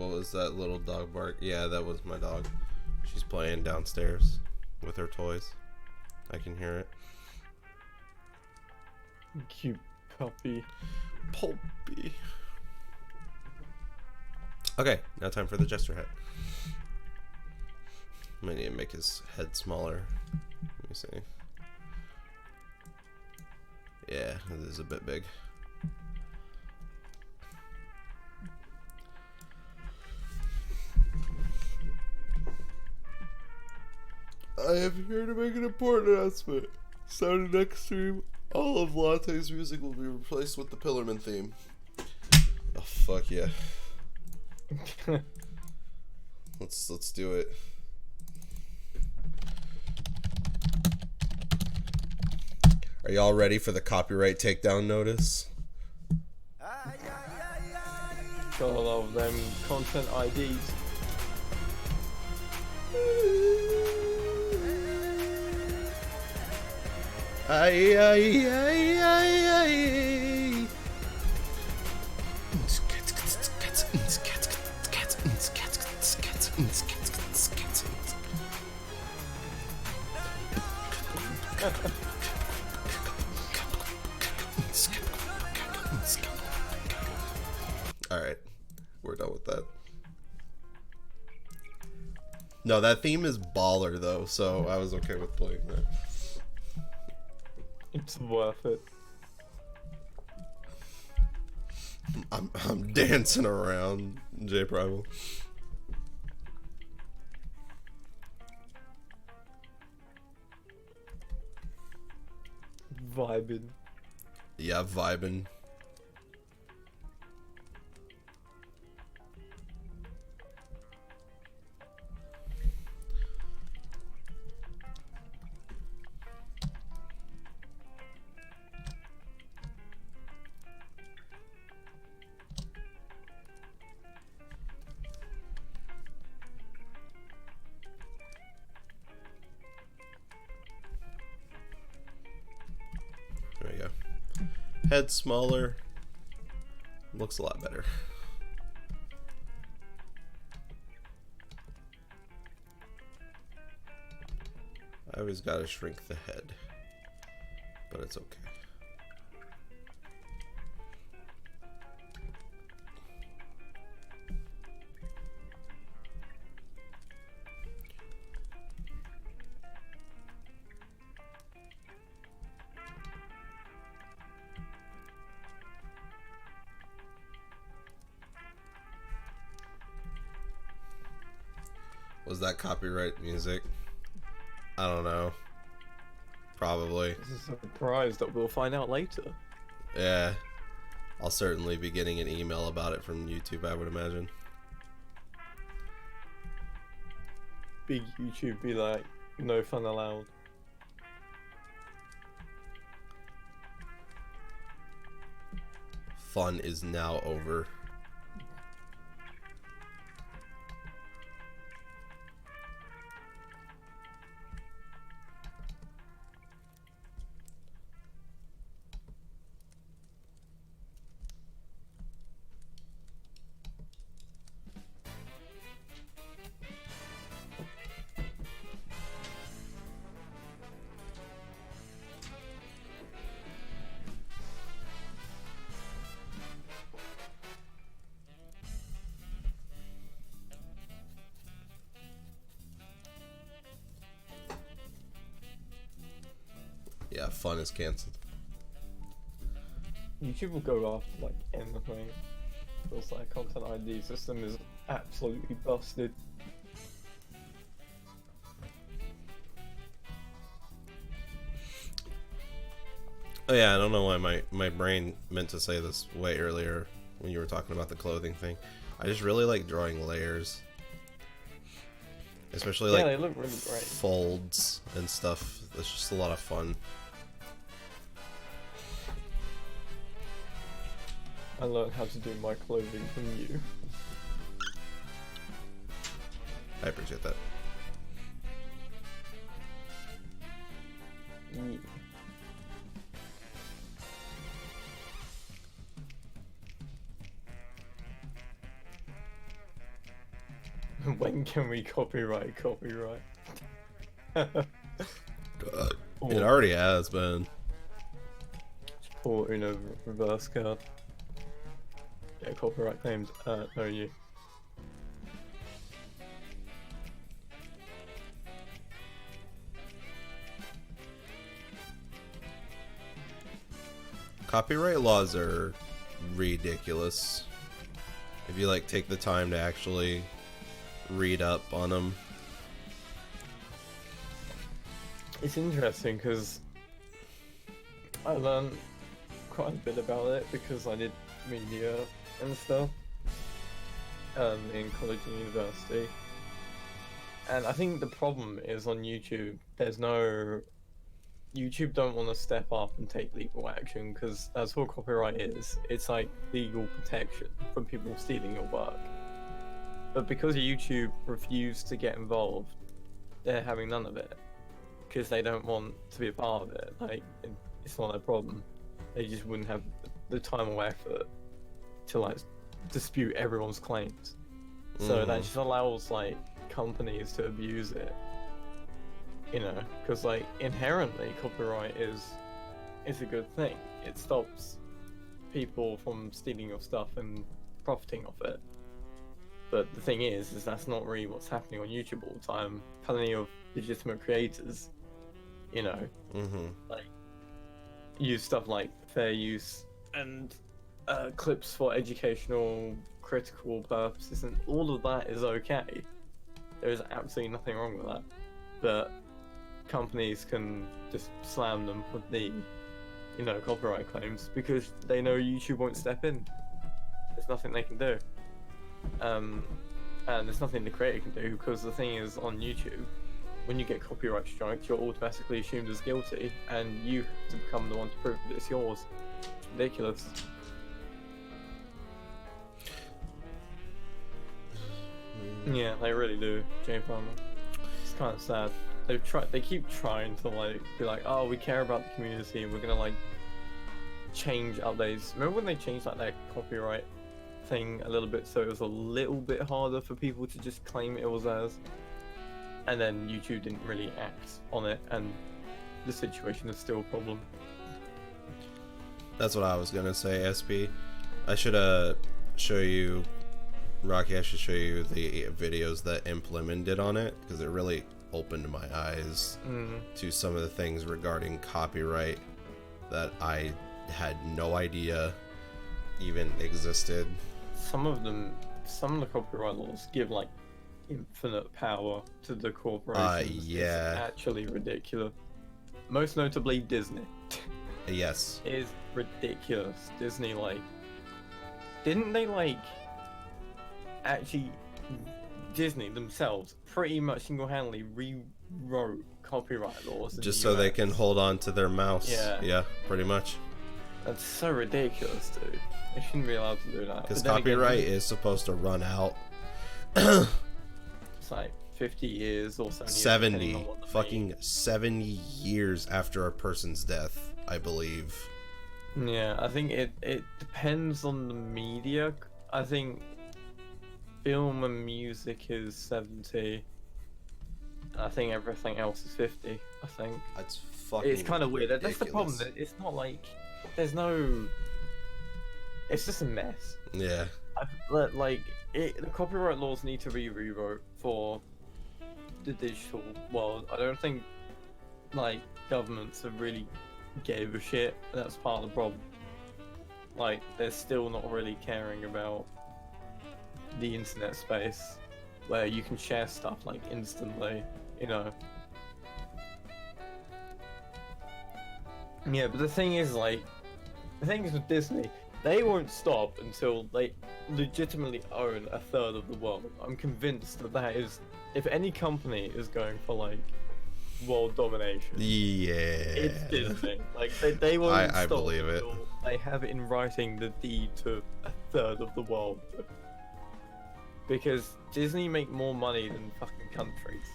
What was that little dog bark? Yeah, that was my dog. She's playing downstairs with her toys. I can hear it. Cute puppy. Pulpy. Okay, now time for the Jester hat. I might need to make his head smaller. Let me see. Yeah, it is a bit big. I am here to make an important announcement. Starting next stream, all of Latte's music will be replaced with the Pillarman theme. Oh fuck yeah. Let's do it. Are y'all ready for the copyright takedown notice? Got a lot of them content IDs. Ay, ay, ay, ay, ay. Alright, we're done with that. No, that theme is baller though, so I was okay with playing that. It's worth it. I'm dancing around, J Primal. Vibing. Yeah, vibing. There we go. Head smaller. Looks a lot better. I always gotta shrink the head, but it's okay. Was that copyright music? I don't know. Probably. This is a surprise that we'll find out later. Yeah. I'll certainly be getting an email about it from YouTube, I would imagine. Big YouTube be like, no fun allowed. Fun is now over. Yeah, fun is cancelled. YouTube will go after like anything. Feels like content ID system is absolutely busted. Oh yeah, I don't know why my brain meant to say this way earlier when you were talking about the clothing thing. I just really like drawing layers. Especially Yeah, like they look really great. folds and stuff. It's just a lot of fun. I learned how to do my clothing from you. I appreciate that. Yeah. When can we copyright? It already has been. Poor Uno reverse card. Yeah, copyright claims. No, you. Copyright laws are ridiculous. If you like take the time to actually read up on them. It's interesting because I learned quite a bit about it because I did media and stuff in college and university. And I think the problem is on YouTube, YouTube don't want to step up and take legal action because that's what copyright is. It's like legal protection from people stealing your work. But because YouTube refused to get involved, they're having none of it because they don't want to be a part of it. Like, it's not their problem. They just wouldn't have the time or effort to like dispute everyone's claims. So that just allows like companies to abuse it. You know, because like inherently copyright is a good thing. It stops people from stealing your stuff and profiting off it. But the thing is that's not really what's happening on YouTube all the time. Plenty of legitimate creators, you know, like use stuff like fair use and clips for educational, critical purposes, and all of that is okay. There is absolutely nothing wrong with that. But companies can just slam them with the, you know, copyright claims because they know YouTube won't step in. There's nothing they can do. And there's nothing the creator can do because the thing is on YouTube, when you get copyright striked, you're automatically assumed as guilty and you have to become the one to prove that it's yours. It's ridiculous. Yeah, they really do, Jay Farmer. It's kind of sad. They keep trying to like be like, oh, we care about the community and we're gonna like change updates. Remember when they changed like their copyright thing a little bit so it was a little bit harder for people to just claim it was theirs? And then YouTube didn't really act on it, and the situation is still a problem. That's what I was gonna say, SP. I should show you, Rocky. I should show you the videos that implemented on it because it really opened my eyes to some of the things regarding copyright that I had no idea even existed. Some of the copyright laws give like infinite power to the corporations. Yeah. It's actually ridiculous. Most notably Disney. Yes. It is ridiculous. Disney, like, didn't they like actually Disney themselves pretty much single-handedly rewrote copyright laws just so they can hold on to their mouse. Yeah, pretty much. That's so ridiculous, dude. They shouldn't be allowed to do that. Because copyright is supposed to run out. It's like 50 years or 70 fucking 70 years after a person's death, I believe. Yeah, I think it depends on the media. I think film and music is 70. I think everything else is 50. I think That's fucking. it's kind of weird. Ridiculous. That's the problem. That it's not like there's no. It's just a mess. Yeah. The copyright laws need to be rewrote for the digital world. I don't think like governments have really gave a shit. That's part of the problem. Like they're still not really caring about the internet space where you can share stuff like instantly, you know. Yeah, but the thing is with Disney, they won't stop until they legitimately own a third of the world. I'm convinced that is, if any company is going for like world domination, Yeah. it's Disney. Like they won't I stop believe it. until they have it in writing the deed to a third of the world. Because Disney make more money than fucking countries.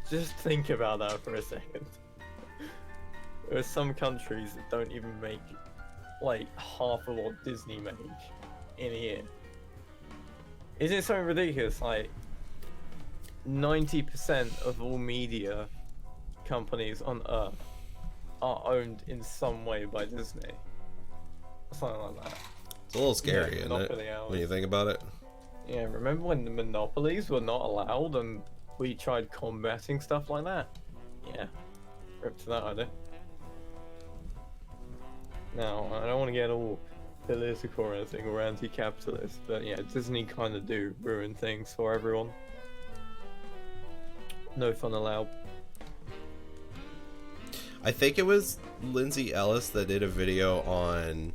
Just think about that for a second. There are some countries that don't even make like half of what Disney make in a year. Isn't it something ridiculous? Like 90% of all media companies on Earth are owned in some way by Disney. Something like that. It's a little scary, Yeah, isn't monopoly it? hours. When you think about it. Yeah, remember when the monopolies were not allowed and we tried combating stuff like that? Yeah. Rip to that idea. Now, I don't want to get all political or anything or anti-capitalist, but yeah, Disney kind of do ruin things for everyone. No fun allowed. I think it was Lindsay Ellis that did a video on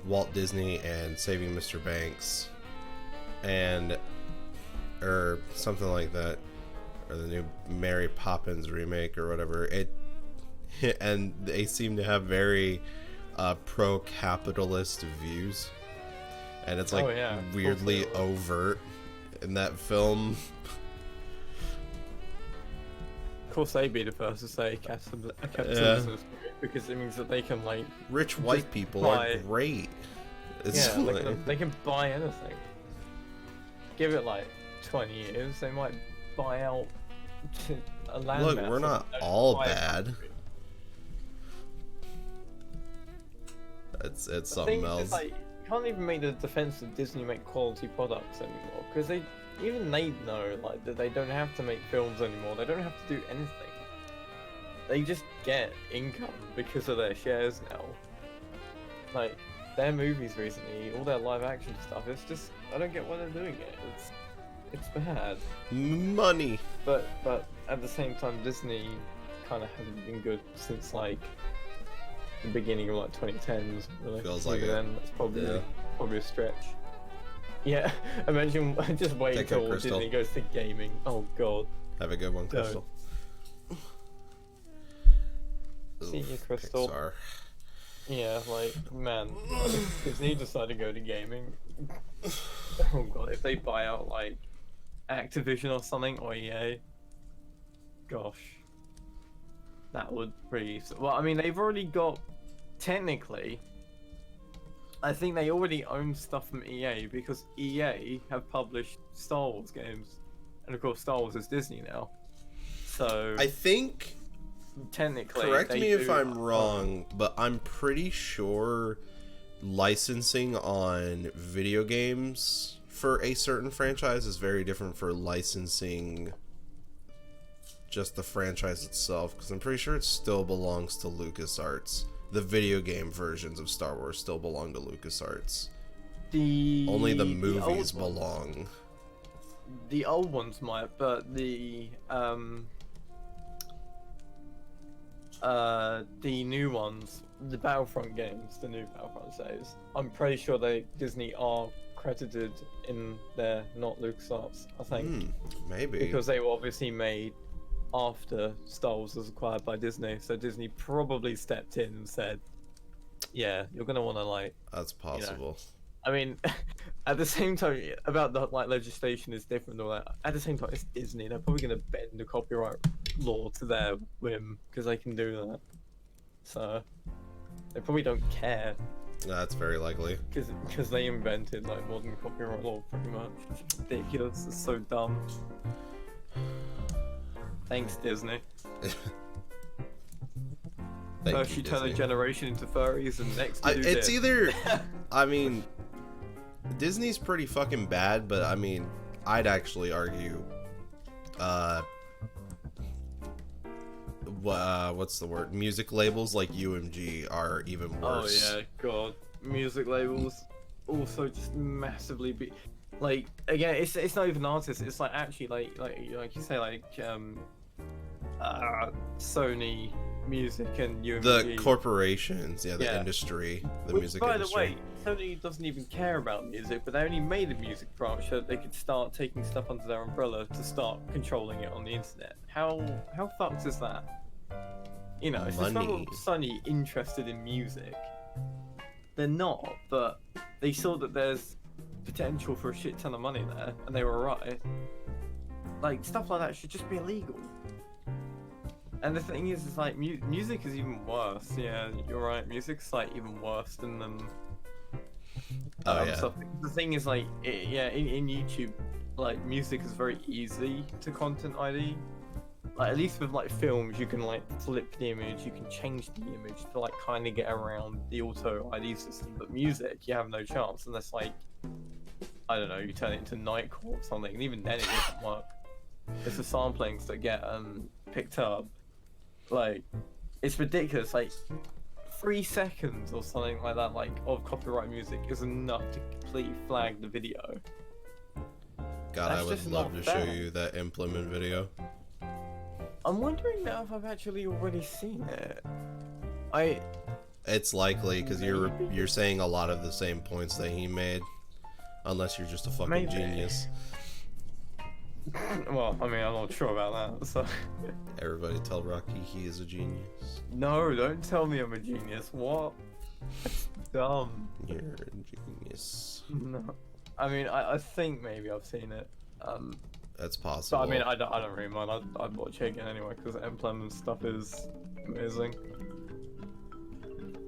Walt Disney and Saving Mr. Banks, or something like that, or the new Mary Poppins remake or whatever. And they seem to have very pro-capitalist views, and it's like weirdly overt in that film. Of course, they'd be the first to say capitalism is great, because it means that they can like Rich white people buy... are great. It's Yeah, they can buy anything. Give it like 20 years, they might buy out a land. Look, we're not all bad. It's something else. Is, like, you can't even make the defense of Disney make quality products anymore, because they know like that they don't have to make films anymore. They don't have to do anything. They just get income because of their shares now. Like their movies recently, all their live action stuff. It's just I don't get why they're doing it. It's bad. Money. But at the same time, Disney kind of hasn't been good since like the beginning of like 2010s. Really. Feels like Even it. then, that's probably a stretch. Yeah, imagine just waiting Take care, until Crystal. Disney goes to gaming. Oh god. Have a good one, Crystal. See you, Oof, Crystal. Pixar. Yeah, like, man, if Disney decided to go to gaming, oh god, if they buy out, like, Activision or something, or EA, gosh, that would really... Well, I mean, they've already got, technically, I think they already own stuff from EA, because EA have published Star Wars games, and of course Star Wars is Disney now, so... I think... Technically, correct me if I'm wrong, but I'm pretty sure licensing on video games for a certain franchise is very different for licensing just the franchise itself, because I'm pretty sure it still belongs to LucasArts. The video game versions of Star Wars still belong to LucasArts. Only the movies belong. The old ones might, but the new ones, the Battlefront games, the new Battlefront says, I'm pretty sure Disney are credited in there, not LucasArts, I think. Maybe. Because they were obviously made after Star Wars was acquired by Disney, so Disney probably stepped in and said, yeah, you're gonna want to like... That's possible. I mean, at the same time, about the like legislation is different and all that. At the same time, it's Disney. They're probably going to bend the copyright law to their whim because they can do that. So they probably don't care. That's very likely. Because they invented like modern copyright law pretty much. It's ridiculous. It's so dumb. Thanks, Disney. First you turn a generation into furries, and next you do it's this. either... I mean... Disney's pretty fucking bad, but I mean, I'd actually argue, what's the word? Music labels like UMG are even worse. Oh yeah, god. Music labels also just massively like, again, it's not even artists, it's like actually like you say, like Sony Music and UMG. The corporations, the industry, the music by industry. By the way, Sony doesn't even care about music, but they only made a music branch so that they could start taking stuff under their umbrella to start controlling it on the internet. How fucked is that? You know, it's just not Sony interested in music. They're not, but they saw that there's potential for a shit ton of money there, and they were right. Like, stuff like that should just be illegal. And the thing is like, music is even worse. Yeah, you're right. Music's like even worse than Oh, yeah. stuff. The thing is, like, in YouTube, like, music is very easy to content ID. Like, at least with like films, you can like flip the image, you can change the image to like kind of get around the auto ID system. But music, you have no chance unless like, I don't know, you turn it into Nightcore or something, and even then it doesn't work. It's the samplings that get picked up. Like, it's ridiculous. Like, 3 seconds or something like that, like, of copyright music is enough to completely flag the video. God, That's I would just love to not show fair. you that implement video. I'm wondering now if I've actually already seen it. It's likely because you're saying a lot of the same points that he made, unless you're just a fucking Maybe. genius. Well, I mean, I'm not sure about that, so... Everybody tell Rocky he is a genius. No, don't tell me I'm a genius. What? That's dumb. You're a genius. No. I mean, I think maybe I've seen it. That's But possible. I mean, I don't really mind. I'd watch it again anyway, because Emplement's stuff is amazing.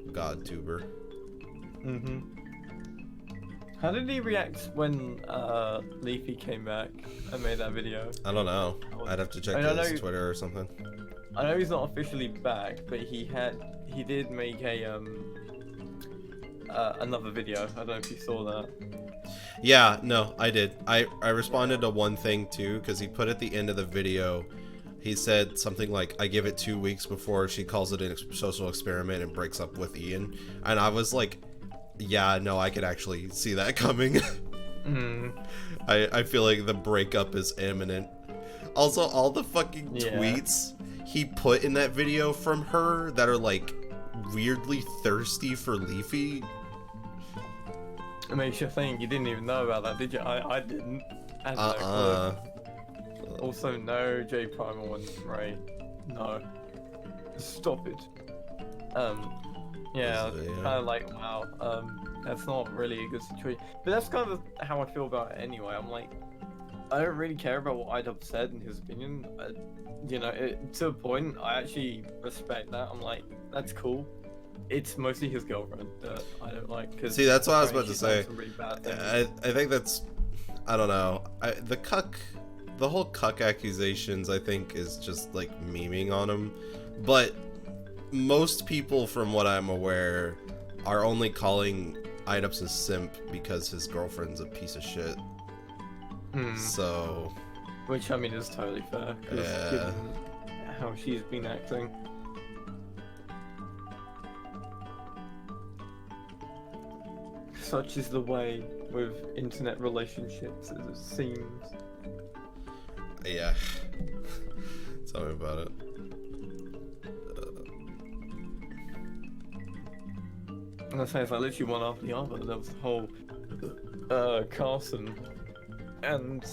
GodTuber. Mm-hmm. How did he react when Leafy came back and made that video? I don't know. I'd have to check I know his Twitter or something. I know he's not officially back, but he did make a another video. I don't know if you saw that. Yeah, no, I did. I responded to one thing too, because he put at the end of the video, he said something like, I give it 2 weeks before she calls it a social experiment and breaks up with Ian. And I was like, yeah, no, I could actually see that coming. I feel like the breakup is imminent. Also, all the fucking tweets he put in that video from her that are like weirdly thirsty for Leafy. It makes you think. You didn't even know about that, did you? I didn't. I had no clue. Also, no J Primal and Ray. No. Stop it. Yeah, kind of like, wow, that's not really a good situation. But that's kind of how I feel about it anyway. I'm like, I don't really care about what IDub said in his opinion. You know, to a point, I actually respect that. I'm like, that's cool. It's mostly his girlfriend that I don't like. Cause see, that's what I was about to say. Really bad things. I think that's, I don't know. The whole cuck accusations, I think, is just like memeing on him. But most people, from what I'm aware, are only calling IDUPS a simp because his girlfriend's a piece of shit. So, which I mean is totally fair. Given how she's been acting. Such is the way with internet relationships, as it seems. Yeah. Tell me about it. And I say it's like literally one after the other. There was the whole Carson and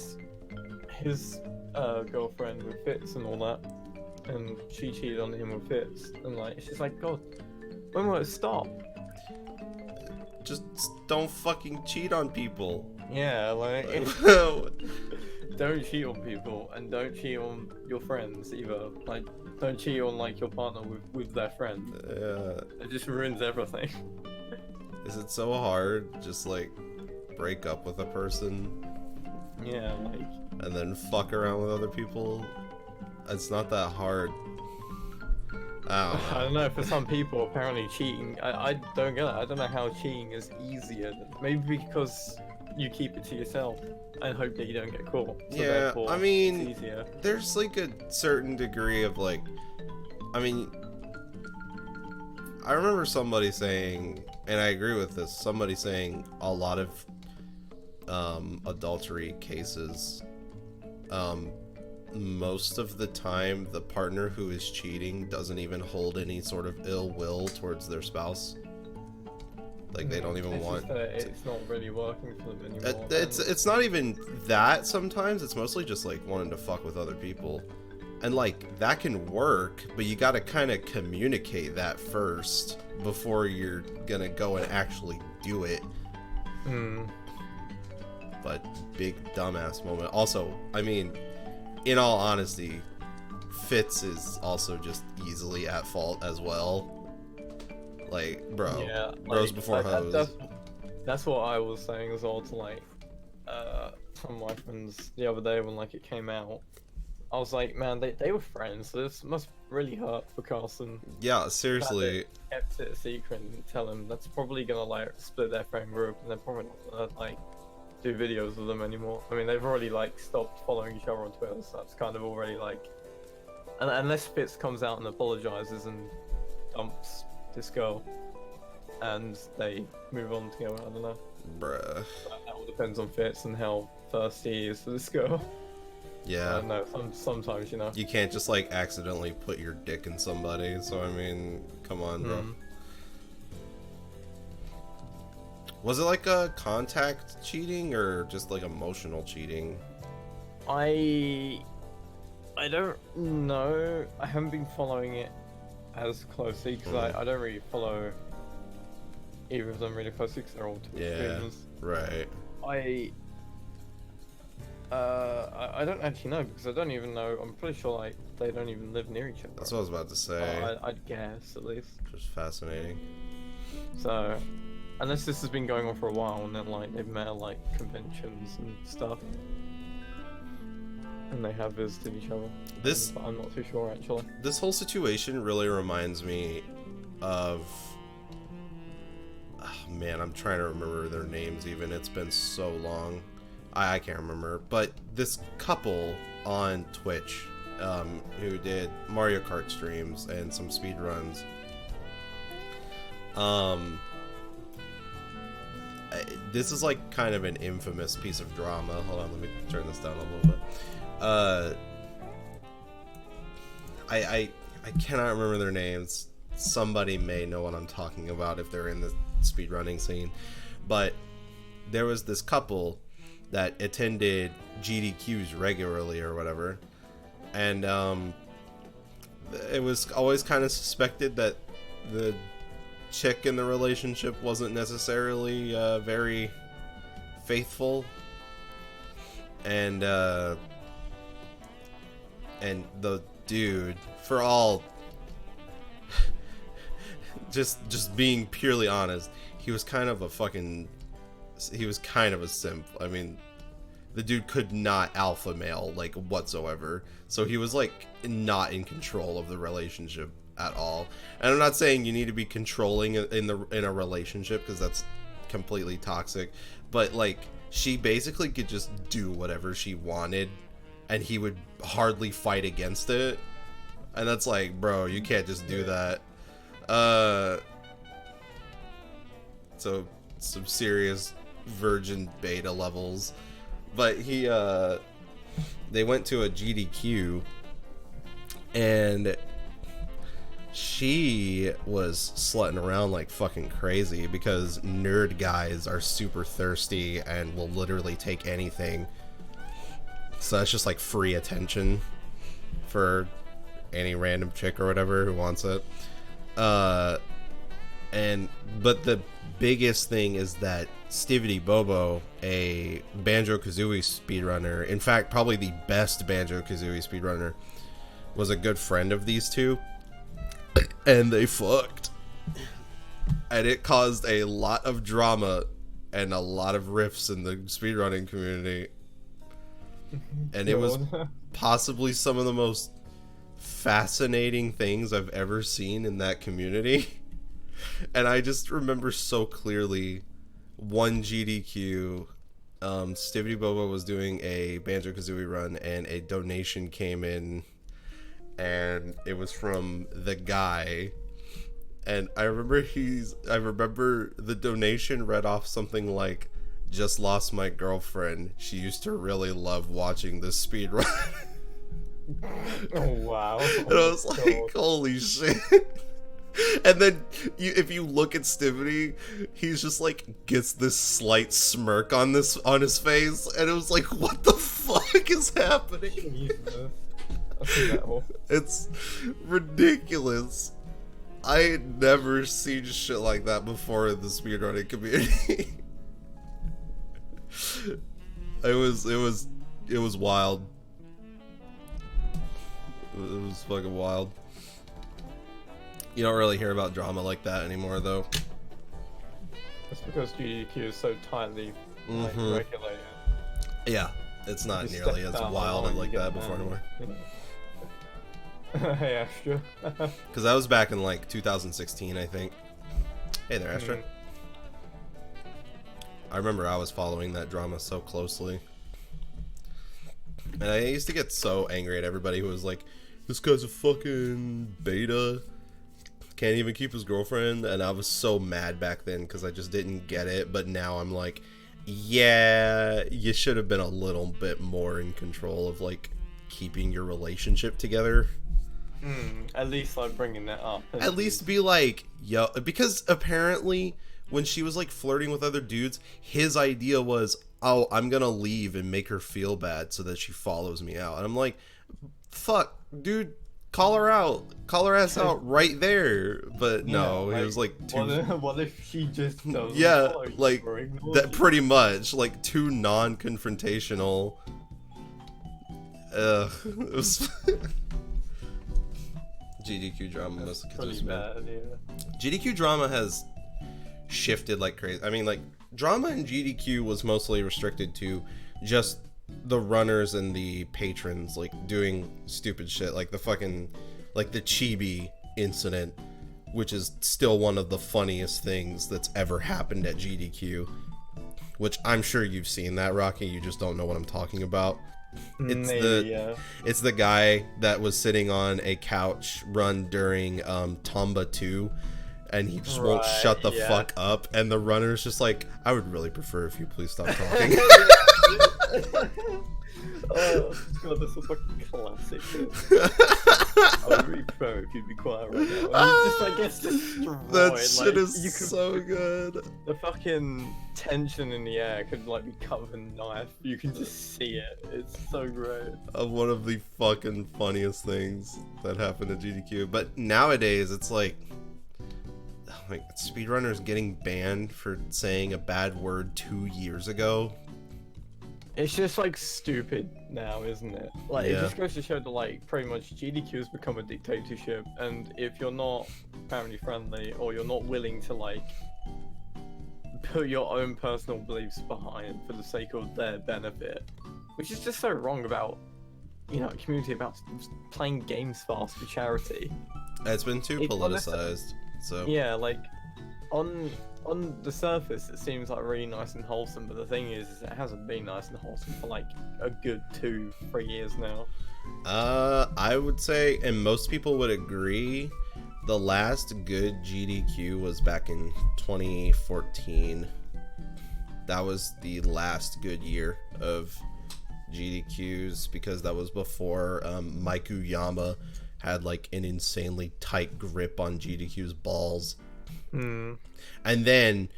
his girlfriend with Fitz and all that, and she cheated on him with Fitz, and like it's just like, God, when will it stop? Just don't fucking cheat on people. Yeah, like don't cheat on people, and don't cheat on your friends either. Like, don't cheat on like your partner with their friend. Yeah. It just ruins everything. Is it so hard? Just like break up with a person Yeah, like. and then fuck around with other people? It's not that hard. I don't know, for some people apparently cheating, I don't get it. I don't know how cheating is easier. Maybe because you keep it to yourself and hope that you don't get caught. So Yeah, therefore, I mean, it's easier. there's like a certain degree of like, I mean, I remember somebody saying, and I agree with this, somebody saying a lot of adultery cases, most of the time the partner who is cheating doesn't even hold any sort of ill will towards their spouse. Like they don't even It's want just that it's not really working for them anymore. it's not even that. Sometimes it's mostly just like wanting to fuck with other people, and like that can work, but you got to kind of communicate that first before you're gonna go and actually do it. But big dumbass moment. Also, I mean, in all honesty, Fitz is also just easily at fault as well. Like, bro, Yeah, bros like, before hoes. That's what I was saying as well to like some of my friends the other day when like it came out. I was like, man, they were friends. So this must really hurt for Carson. Yeah, seriously. Kept it a secret and tell him that's probably gonna like split their friend group, and they're probably not gonna like do videos with them anymore. I mean, they've already like stopped following each other on Twitter, so that's kind of already like, unless Fitz comes out and apologizes and dumps this girl, and they move on together. I don't know. Bruh. That all depends on Fitz and how thirsty he is for this girl. I Yeah. don't know. Sometimes, you know. You can't just like accidentally put your dick in somebody. So I mean, come on, bro. Was it like a contact cheating or just like emotional cheating? I don't know. I haven't been following it as closely because I don't really follow either of them really closely because they're all Twitch Yeah. streamers. Right. I don't actually know because I don't even know. I'm pretty sure like they don't even live near each other. That's what I was about to say. I'd guess at least. Just fascinating. So, unless this has been going on for a while and then like they've met at like conventions and stuff, and they have visited each other. This But I'm not too sure actually. this whole situation really reminds me of. Oh, man, I'm trying to remember their names. Even it's been so long. I can't remember, but this couple on Twitch who did Mario Kart streams and some speed runs. This is like kind of an infamous piece of drama. Hold on, let me turn this down a little bit. I cannot remember their names. Somebody may know what I'm talking about if they're in the speedrunning scene, but there was this couple that attended GDQs regularly or whatever, and it was always kind of suspected that the chick in the relationship wasn't necessarily very faithful, and the dude, for all just being purely honest, he was kind of a simp. I mean, the dude could not alpha male like whatsoever, so he was like not in control of the relationship at all. And I'm not saying you need to be controlling in a relationship because that's completely toxic, but like she basically could just do whatever she wanted and he would hardly fight against it, and that's like, bro, you can't just do that. So some serious virgin beta levels. But they went to a GDQ and she was slutting around like fucking crazy because nerd guys are super thirsty and will literally take anything. So that's just like free attention for any random chick or whatever who wants it. But the biggest thing is that Stivity Bobo, a Banjo-Kazooie speedrunner, in fact probably the best Banjo-Kazooie speedrunner, was a good friend of these two, and they fucked, and it caused a lot of drama and a lot of rifts in the speedrunning community, and it was possibly some of the most fascinating things I've ever seen in that community. And I just remember so clearly one GDQ, Stivity Bobo was doing a Banjo-Kazooie run and a donation came in, and it was from the guy, and I remember the donation read off something like, "Just lost my girlfriend. She used to really love watching this speed run." Oh wow. And I was like, holy shit. And then if you look at Stivity, he's just like gets this slight smirk on his face, and it was like, what the fuck is happening? It's ridiculous. I had never seen shit like that before in the speedrunning community. It was wild. It was fucking wild. You don't really hear about drama like that anymore, though. It's because GDQ is so tightly like, Mhm. regulated. Yeah, it's not You nearly step as out wild line, and like you that get before banned. anymore. Yeah, sure. Because that was back in like 2016, I think. Hey there, Astra. Mm. I remember I was following that drama so closely. And I used to get so angry at everybody who was like, this guy's a fucking beta. Can't even keep his girlfriend. And I was so mad back then because I just didn't get it. But now I'm like, yeah, you should have been a little bit more in control of like keeping your relationship together. At least like bringing that up. At least be like, yo, because apparently when she was like flirting with other dudes, his idea was, oh, I'm gonna leave and make her feel bad so that she follows me out. And I'm like, fuck, dude, call her out, call her ass out right there. But no, he was like too. What if she just doesn't Yeah, follow you like or ignores that, you? pretty much like too non-confrontational. It was. GDQ drama must have Pretty confused me. bad, yeah. GDQ drama has shifted like crazy. I mean, like, drama in GDQ was mostly restricted to just the runners and the patrons, like, doing stupid shit. Like the fucking, like the Chibi incident, which is still one of the funniest things that's ever happened at GDQ. Which I'm sure you've seen that, Rocky. You just don't know what I'm talking about. It's the guy that was sitting on a couch run during Tomba 2, and he just won't shut the fuck up, and the runner's just like, I would really prefer if you please stop talking. Oh god, that's a fucking classic. I would really prefer if you'd be quiet right now. And he just like gets destroyed. That shit like, is you could, so good. The fucking tension in the air could like be cut with a knife. You can just see it. It's so great. One of the fucking funniest things that happened at GDQ. But nowadays, it's like speedrunners getting banned for saying a bad word 2 years ago. It's just like stupid now, isn't it? Like it Yeah. just goes to show that like pretty much GDQ has become a dictatorship, and if you're not family friendly or you're not willing to like put your own personal beliefs behind for the sake of their benefit, which is just so wrong about a community about playing games fast for charity. It's been too It- politicized. So Yeah, like on the surface it seems like really nice and wholesome, but the thing is it hasn't been nice and wholesome for like a good 2-3 years now. I would say, and most people would agree, the last good GDQ was back in 2014. That was the last good year of GDQs, because that was before Maiku Yama had like an insanely tight grip on GDQ's balls. And then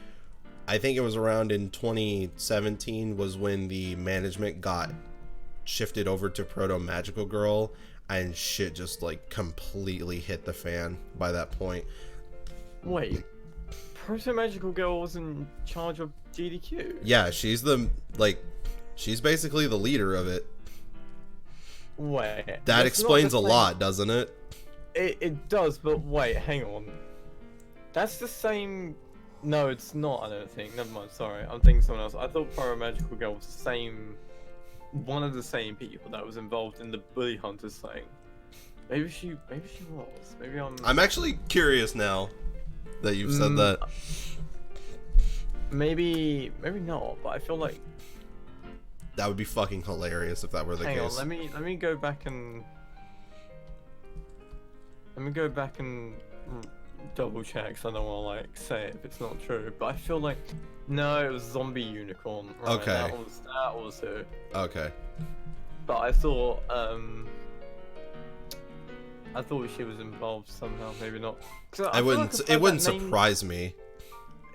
I think it was around in 2017 was when the management got shifted over to Proto Magical Girl, and shit just like completely hit the fan by that point. Wait, Proto Magical Girl was in charge of GDQ? Yeah, she's basically the leader of it. Wait, That that's explains a not the same- lot, doesn't it? It does, but wait, hang on. That's the same. No, it's not. I don't think. Never mind. Sorry, I'm thinking someone else. I thought Pyro Magical Girl was the same, one of the same people that was involved in the Bully Hunters thing. Maybe she was. Maybe I'm actually curious now that you've said that. Maybe not. But I feel like. That would be fucking hilarious if that were the Hang case. on. Let me go back and. Double check, so I don't want to like say it if it's not true. But I feel like no, it was Zombie Unicorn. Right? Okay. That was her. Okay. But I thought she was involved somehow. Maybe not. It wouldn't surprise me.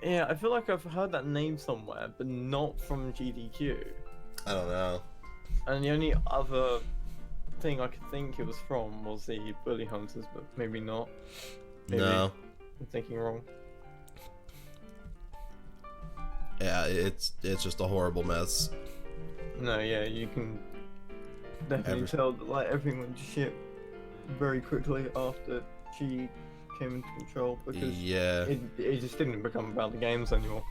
Yeah, I feel like I've heard that name somewhere, but not from GDQ. I don't know. And the only other thing I could think it was from was the Bully Hunters, but maybe not. Maybe No. I'm thinking wrong. Yeah, it's just a horrible mess. No, yeah, you can definitely tell that like everything went to shit very quickly after she came into control because Yeah. it just didn't become about the games anymore.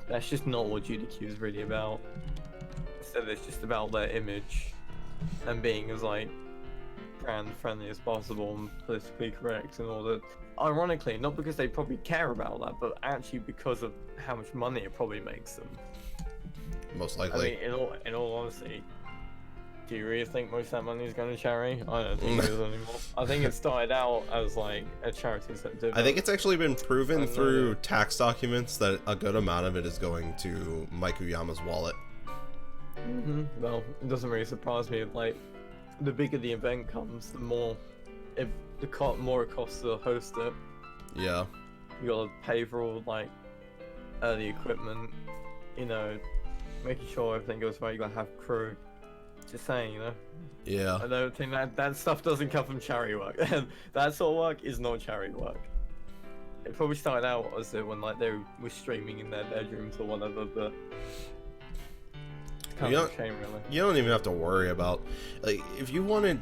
That's just not what GDQ is really about. Instead, it's just about their image and being as like brand friendly as possible and politically correct in order. Ironically, not because they probably care about that, but actually because of how much money it probably makes them. Most I likely. mean, in all honesty, do you really think most of that money is going to charity? I don't think it is anymore. I think it started out as like a charity incentive. I think it's actually been proven I know through that. tax documents that a good amount of it is going to Mike Uyama's wallet. Well, it doesn't really surprise me. Like, the bigger the event comes, the more more it costs to host it. Yeah. You gotta pay for all like the equipment, you know, making sure everything goes right. You gotta have crew. Just saying, you know. Yeah. I don't think that stuff doesn't come from charity work. That sort of work is not charity work. It probably started out as when like they were streaming in their bedrooms or whatever, but it's kind of a shame, really. You don't even have to worry about, like, if you wanted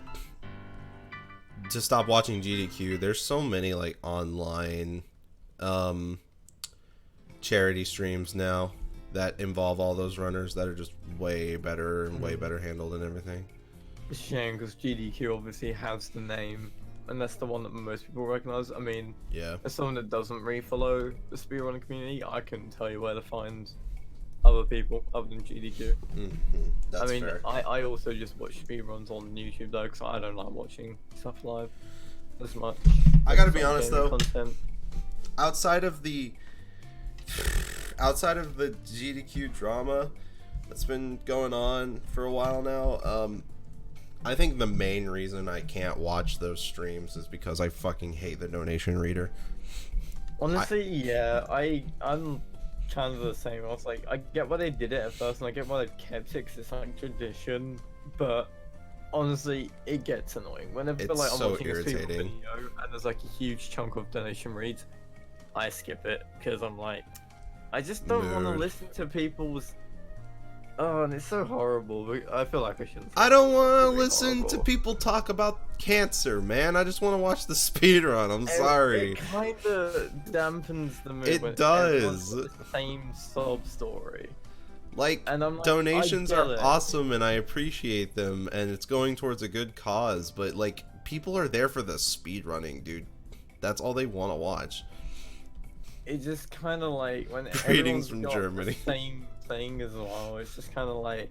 to stop watching GDQ, there's so many like online charity streams now that involve all those runners that are just way better and way better handled and everything. It's a shame because GDQ obviously has the name, and that's the one that most people recognize. I mean, Yeah. as someone that doesn't really follow the speedrunning community, I couldn't tell you where to find other people other than GDQ. That's I mean, fair. I also just watch speedruns on YouTube though, because I don't like watching stuff live as much. I gotta be Like honest gaming though, content. outside of the GDQ drama that's been going on for a while now, I think the main reason I can't watch those streams is because I fucking hate the donation reader. Honestly, yeah, I'm kind of the same. I was like, I get why they did it at first, and I get why they've kept it 'cause it's like tradition, but honestly, it gets annoying. Whenever It's like I'm so watching a stream irritating. video and there's like a huge chunk of donation reads, I skip it because I'm like, I just don't want to Mood. listen to people's. Oh, and it's so horrible. But I feel like I shouldn't. I don't want to Really listen to horrible. people talk about cancer, man. I just want to watch the speedrun. I'm sorry. It kind of dampens the mood. It when does. everyone's got the same sob story. Like, And I'm like, donations I get are it. awesome and I appreciate them and it's going towards a good cause, but like, people are there for the speedrunning, dude. That's all they want to watch. It just kind of like when Greetings everyone's from got Germany. the same thing as well. It's just kind of like,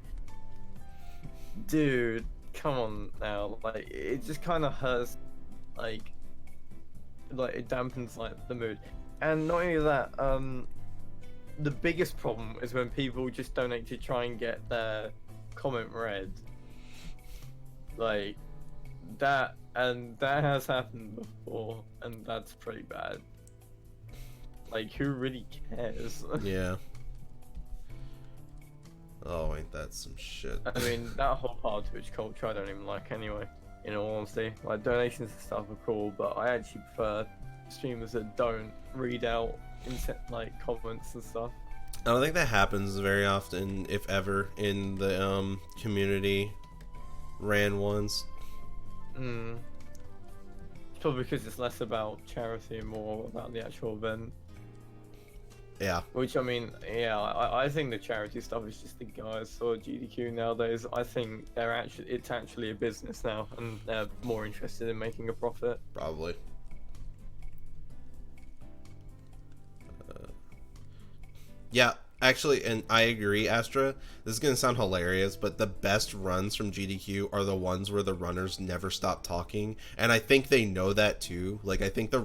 dude, come on now. Like, it just kind of hurts. Like it dampens like the mood. And not only that, the biggest problem is when people just donate to try and get their comment read. Like that, and that has happened before, and that's pretty bad. Like, who really cares? Yeah. Oh, ain't that some shit. I mean, that whole part of Twitch culture I don't even like anyway, in all honesty. Like, donations and stuff are cool, but I actually prefer streamers that don't read out like comments and stuff. I don't think that happens very often, if ever, in the community ran ones. It's probably because it's less about charity and more about the actual event. Yeah. Which, I mean, yeah, I think the charity stuff is just the guys for GDQ nowadays. I think it's actually a business now, and they're more interested in making a profit. Probably. Yeah, actually, and I agree, Astra. This is going to sound hilarious, but the best runs from GDQ are the ones where the runners never stop talking. And I think they know that too. Like, I think the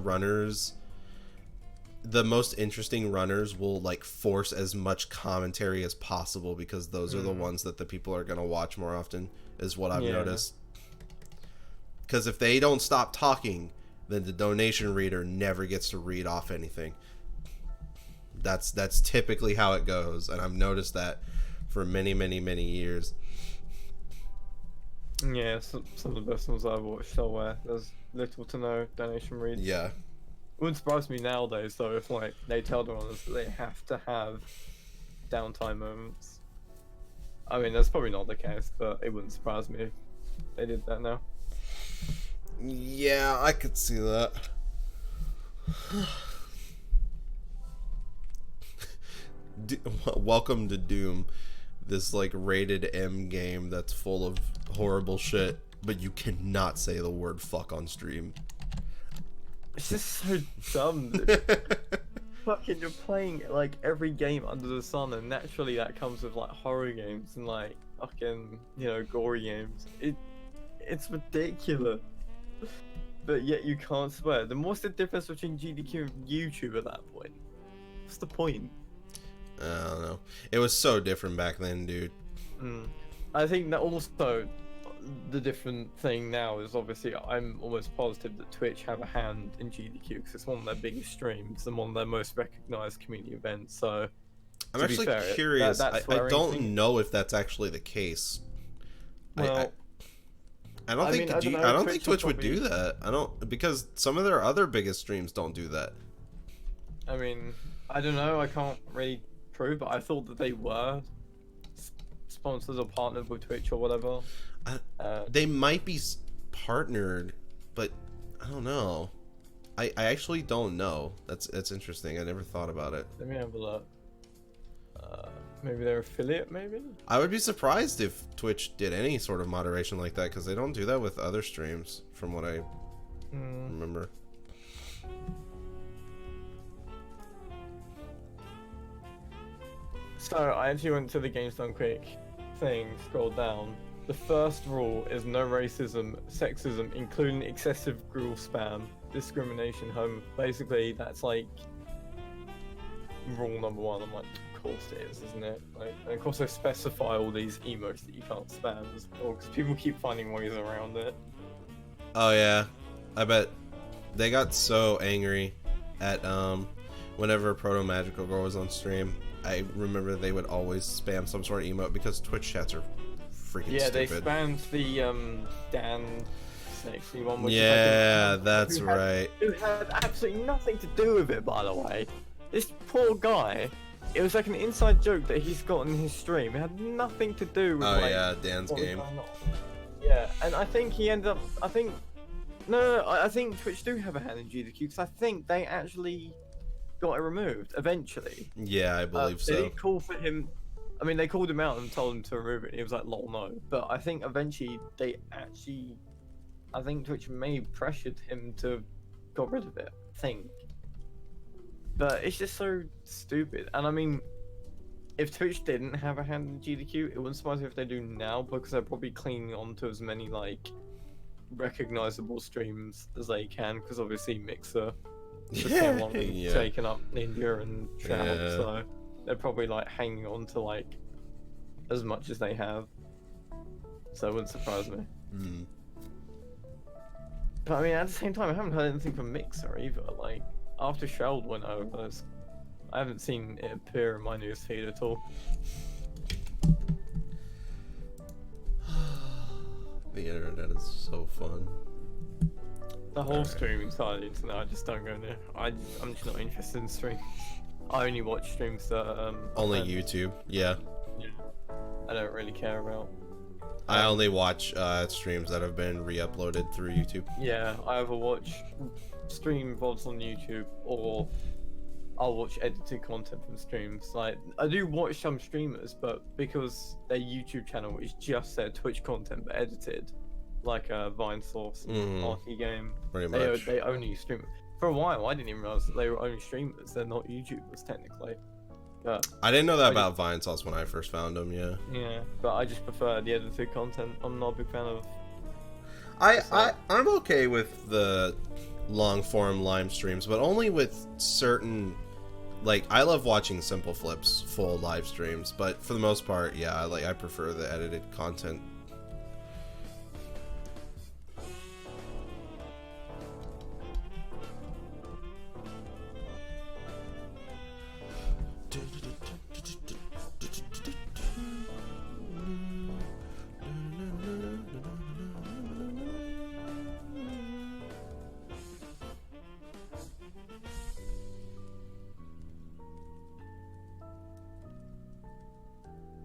most interesting runners will, like, force as much commentary as possible because those are the ones that the people are going to watch more often, is what I've noticed. Because if they don't stop talking, then the donation reader never gets to read off anything. That's typically how it goes, and I've noticed that for many, many, many years. Yeah, some of the best ones I've watched are where there's little to no donation reads. Yeah. It wouldn't surprise me nowadays though if like they tell the runners that they have to have downtime moments. I mean, that's probably not the case, but it wouldn't surprise me if they did that now. Yeah, I could see that. Welcome to Doom, this like rated M game that's full of horrible shit, but you cannot say the word fuck on stream. It's just so dumb. Dude. Fucking, you're playing like every game under the sun, and naturally that comes with like horror games and like fucking, you know, gory games. It's ridiculous. But yet you can't swear. Then what's the difference between GDQ and YouTube at that point? What's the point? I don't know. It was so different back then, dude. I think that also the different thing now is obviously I'm almost positive that Twitch have a hand in GDQ because it's one of their biggest streams and one of their most recognized community events. So I'm actually curious. I don't anything... know if that's actually the case. Well, I don't think I don't think Twitch would do that. I don't, because some of their other biggest streams don't do that. I mean, I don't know. I can't really prove, but I thought that they were sponsors or partnered with Twitch or whatever. They might be partnered, but I don't know. I actually don't know. That's interesting. I never thought about it. Let me have a look. Maybe they're affiliate, maybe? I would be surprised if Twitch did any sort of moderation like that, because they don't do that with other streams, from what I remember. So, I actually went to the Games Done Quick thing, scrolled down. The first rule is no racism, sexism, including excessive Google spam, discrimination, home. Basically, that's like rule number one. I'm like, of course it is, isn't it? Like, and of course they specify all these emotes that you can't spam as well, because people keep finding ways around it. Oh yeah, I bet they got so angry at whenever Proto Magical Girl was on stream. I remember they would always spam some sort of emote because Twitch chats are freaking stupid. They spammed the Dan sexy one. Which yeah, that's right. Who had absolutely nothing to do with it, by the way. This poor guy. It was like an inside joke that he's got in his stream. It had nothing to do with. Oh like, yeah, Dan's game. Yeah, and I think he ended up. I think. No, I think Twitch do have a hand in GDQ because I think they actually got it removed eventually. Yeah, I believe so. They did call for him. I mean, they called him out and told him to remove it. And he was like, "Lol, no." But I think eventually they actually. I think Twitch may have pressured him to got rid of it. I think. But it's just so stupid. And I mean, if Twitch didn't have a hand in GDQ, it wouldn't surprise me if they do now, because they're probably clinging on to as many like recognizable streams as they can, because obviously Mixer for so long taken up Ninja and Trout, so they're probably like hanging on to like as much as they have. So it wouldn't surprise me. But I mean, at the same time, I haven't heard anything from Mixer either. Like, after Sheld went over, I haven't seen it appear in my newsfeed at all. The internet is so fun. The whole streaming side of the internet, I just don't go there. I'm just not interested in streams. I only watch streams that only YouTube. Yeah. I don't really care about. I only watch streams that have been re-uploaded through YouTube. Yeah, I either watch stream VODs on YouTube, or I'll watch edited content from streams. Like, I do watch some streamers, but because their YouTube channel is just their Twitch content but edited, like Vine Source and Party Game, pretty much. They only stream. For a while, I didn't even realize that they were only streamers. They're not YouTubers technically. But I didn't know that about Vine Sauce when I first found them. Yeah, but I just prefer the edited content. I'm not a big fan of. I'm okay with the long form live streams, but only with certain. Like, I love watching Simple Flip's full live streams, but for the most part, yeah, I prefer the edited content.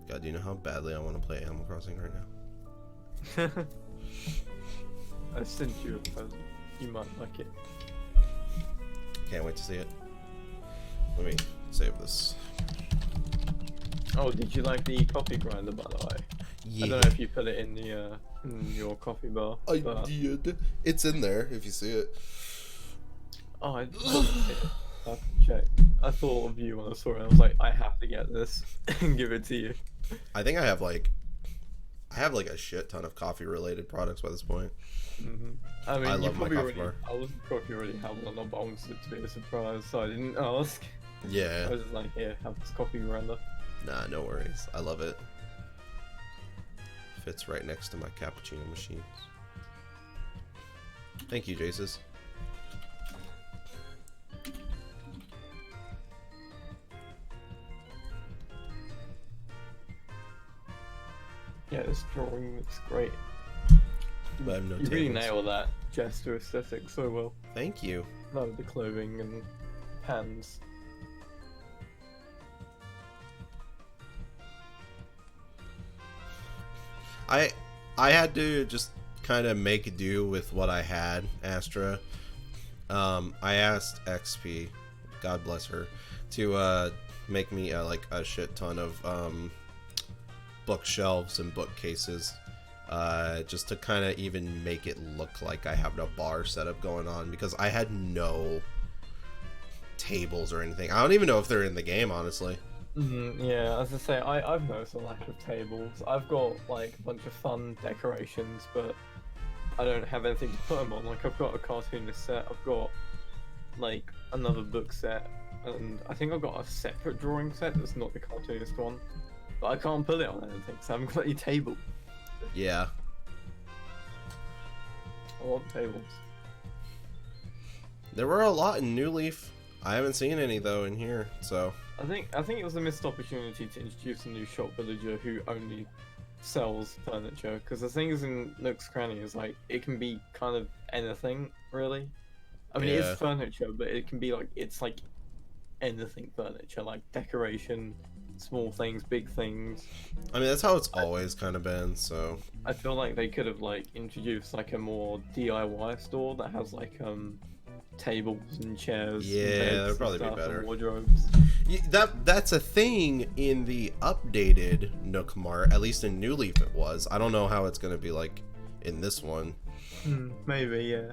God, do you know how badly I want to play Animal Crossing right now? I sent you a present. You might like it. Can't wait to see it. Let me save this. Oh, did you like the coffee grinder, by the way? Yeah. I don't know if you put it in the in your coffee bar. I but... did. It's in there if you see it. Oh, I have to check. I thought of you when I saw it. I was like, I have to get this and give it to you. I think I have like a shit ton of coffee related products by this point. Mm-hmm. I mean, I you love my probably coffee already. bar. I wasn't sure if you already had one, but I wanted it to be a surprise, so I didn't ask. Yeah. I was just like, here, have this coffee grinder. Nah, no worries. I love it. Fits right next to my cappuccino machines. Thank you, Jaces. Yeah, this drawing looks great. But I have no You really tables. nail that Jester aesthetic so well. Thank you. Love the clothing and hands. I had to just kind of make do with what I had, Astra. I asked XP, God bless her, to make me like a shit ton of bookshelves and bookcases, just to kind of even make it look like I have a bar setup going on, because I had no tables or anything. I don't even know if they're in the game, honestly. Yeah, as I say, I've noticed a lack of tables. I've got like a bunch of fun decorations, but I don't have anything to put them on. Like I've got a cartoonist set, I've got like another book set, and I think I've got a separate drawing set that's not the cartoonist one. But I can't put it on anything, so I haven't got any table. Yeah. I want tables. There were a lot in New Leaf. I haven't seen any though in here, so. I think it was a missed opportunity to introduce a new shop villager who only sells furniture. Because the thing is in Nook's Cranny is like it can be kind of anything really. I mean it Yeah. is furniture, but it can be like it's like anything furniture, like decoration, small things, big things. I mean, that's how it's always kind of been, so. I feel like they could have like introduced like a more DIY store that has like tables and chairs. Yeah, and beds that'd and probably be stuff and better. wardrobes. That's a thing in the updated Nook Mart, at least in New Leaf it was. I don't know how it's going to be like in this one. Maybe, yeah.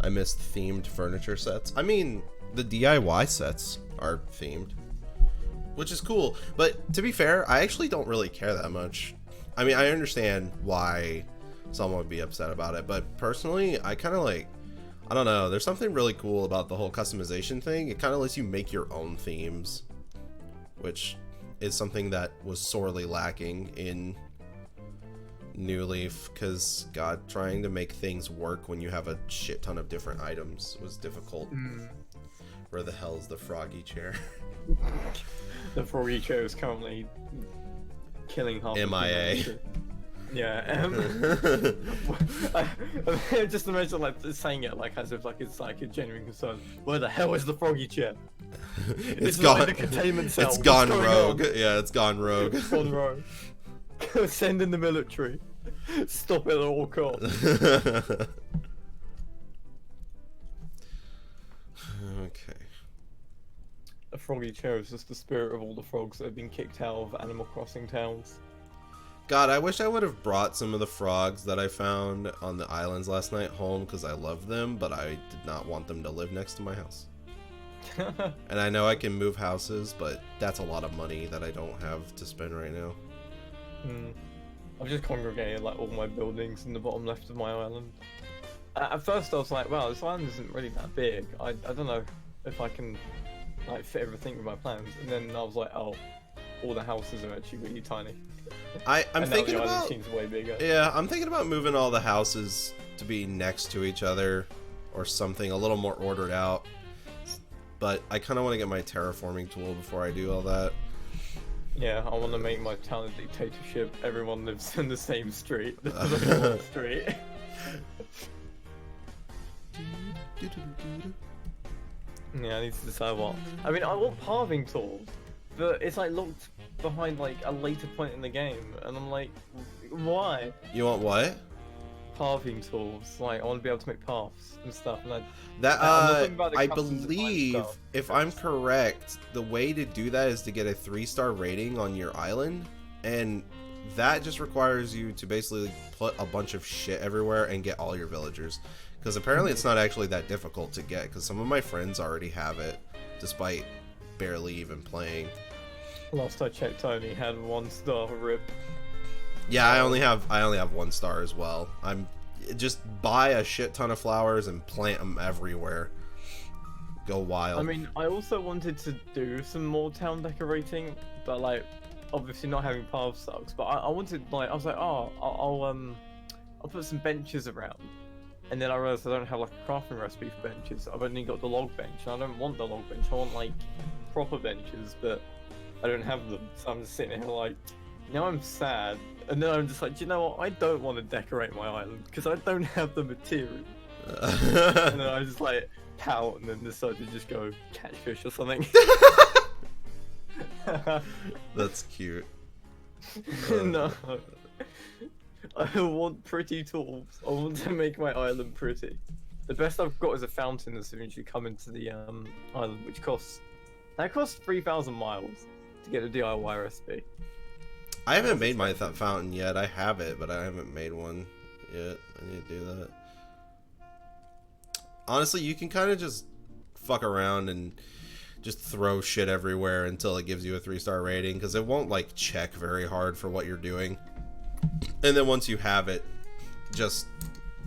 I missed themed furniture sets. I mean, the DIY sets are themed, which is cool. But to be fair, I actually don't really care that much. I mean, I understand why someone would be upset about it, but personally, I kind of like, I don't know, there's something really cool about the whole customization thing. It kind of lets you make your own themes, which is something that was sorely lacking in New Leaf, because God, trying to make things work when you have a shit ton of different items was difficult. Where the hell is the froggy chair? The froggy chair is currently killing half. MIA. Yeah. Just imagine like saying it like as if like it's like a genuine concern. Where the hell is the froggy chair? It's It's not gone. in the containment cell. It's What's gone going rogue. on? Yeah, it's gone rogue. It's gone rogue. Send in the military. Stop it at all costs. Okay. A froggy chair is just the spirit of all the frogs that have been kicked out of Animal Crossing towns. God, I wish I would have brought some of the frogs that I found on the islands last night home, because I love them, but I did not want them to live next to my house. And I know I can move houses, but that's a lot of money that I don't have to spend right now. I've just congregated like all my buildings in the bottom left of my island. At first I was like, wow, this island isn't really that big. I don't know if I can like fit everything with my plans. And then I was like, oh, all the houses are actually really tiny. I'm And now thinking the island about, seems way bigger. yeah, I'm thinking about moving all the houses to be next to each other or something a little more ordered out. But I kind of want to get my terraforming tool before I do all that. Yeah, I want to make my town a dictatorship. Everyone lives in the same street. The street. Yeah, I need to decide what. I mean, I want carving tools, but it's like locked behind like a later point in the game, and I'm like, why? You want what? pathing tools. Like I want to be able to make paths and stuff. And That I'm not talking about the I custom design believe, stuff. if I'm correct, the way to do that is to get a 3-star rating on your island, and that just requires you to basically put a bunch of shit everywhere and get all your villagers. Because apparently it's not actually that difficult to get, because some of my friends already have it, despite barely even playing. Last I checked, I only had 1 star. Rip. Yeah, I only have 1 star as well. I'm just buy a shit ton of flowers and plant them everywhere. Go wild. I mean, I also wanted to do some more town decorating, but like, obviously not having paths sucks. But I wanted, like, I was like, oh, I'll put some benches around. And then I realized I don't have like a crafting recipe for benches. I've only got the log bench, and I don't want the log bench. I want like proper benches, but I don't have them. So I'm just sitting here like, now I'm sad. And then I'm just like, do you know what? I don't want to decorate my island because I don't have the material. And then I just like pout and then decide to just go catch fish or something. That's cute. No. I want pretty tools. I want to make my island pretty. The best I've got is a fountain as soon as you come into the island, which costs 3,000 miles to get a DIY recipe. I haven't made my fountain yet. I have it, but I haven't made one yet. I need to do that. Honestly, you can kind of just fuck around and just throw shit everywhere until it gives you a 3-star rating, because it won't like check very hard for what you're doing. And then once you have it, just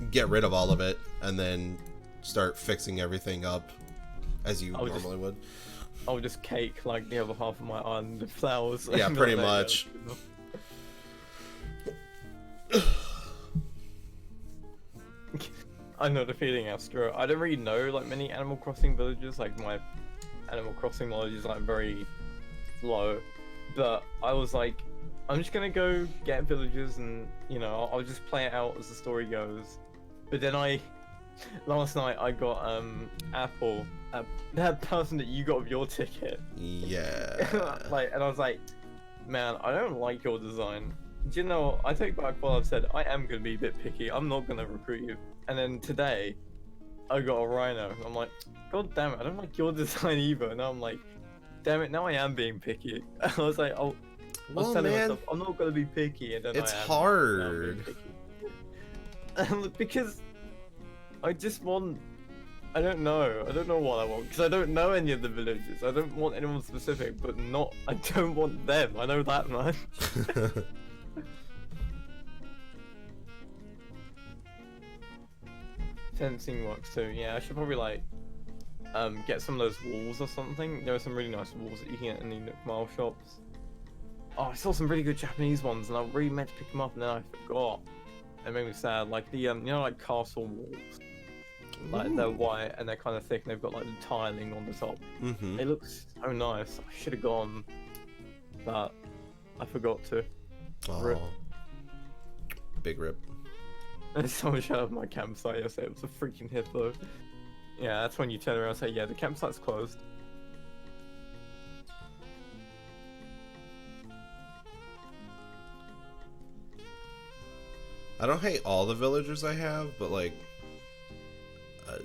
get rid of all of it and then start fixing everything up as you normally would. I'll just cake like the other half of my island with flowers. Yeah, pretty much. I know the feeling, Astro. I don't really know like many Animal Crossing villages. Like my Animal Crossing knowledge is like very low. But I was like, I'm just gonna go get villages and, you know, I'll just play it out as the story goes. But then last night I got Apple, that person that you got with your ticket. Yeah. Like, and I was like, man, I don't like your design. Do you know, I take back what I've said. I am gonna be a bit picky. I'm not gonna recruit you. And then today, I got a rhino. I'm like, God damn it, I don't like your design either. And I'm like, damn it, now I am being picky. I was like, oh. I was telling myself, I'm not gonna be picky, and then it's I am. hard. Because I just want. I don't know what I want, because I don't know any of the villages. I don't want anyone specific, but I don't want them. I know that much. Fencing works too. Yeah, I should probably like get some of those walls or something. There are some really nice walls that you can get in the Nook Mile shops. Oh, I saw some really good Japanese ones, and I really meant to pick them up, and then I forgot. It made me sad. Like the you know, like castle walls. Like they're white and they're kind of thick, and they've got like the tiling on the top. Mm-hmm. It looks so nice. I should have gone, but I forgot to. Rip. Big rip. And someone showed up my campsite yesterday. It was a freaking hippo. Yeah, that's when you turn around and say, yeah, the campsite's closed. I don't hate all the villagers I have, but like,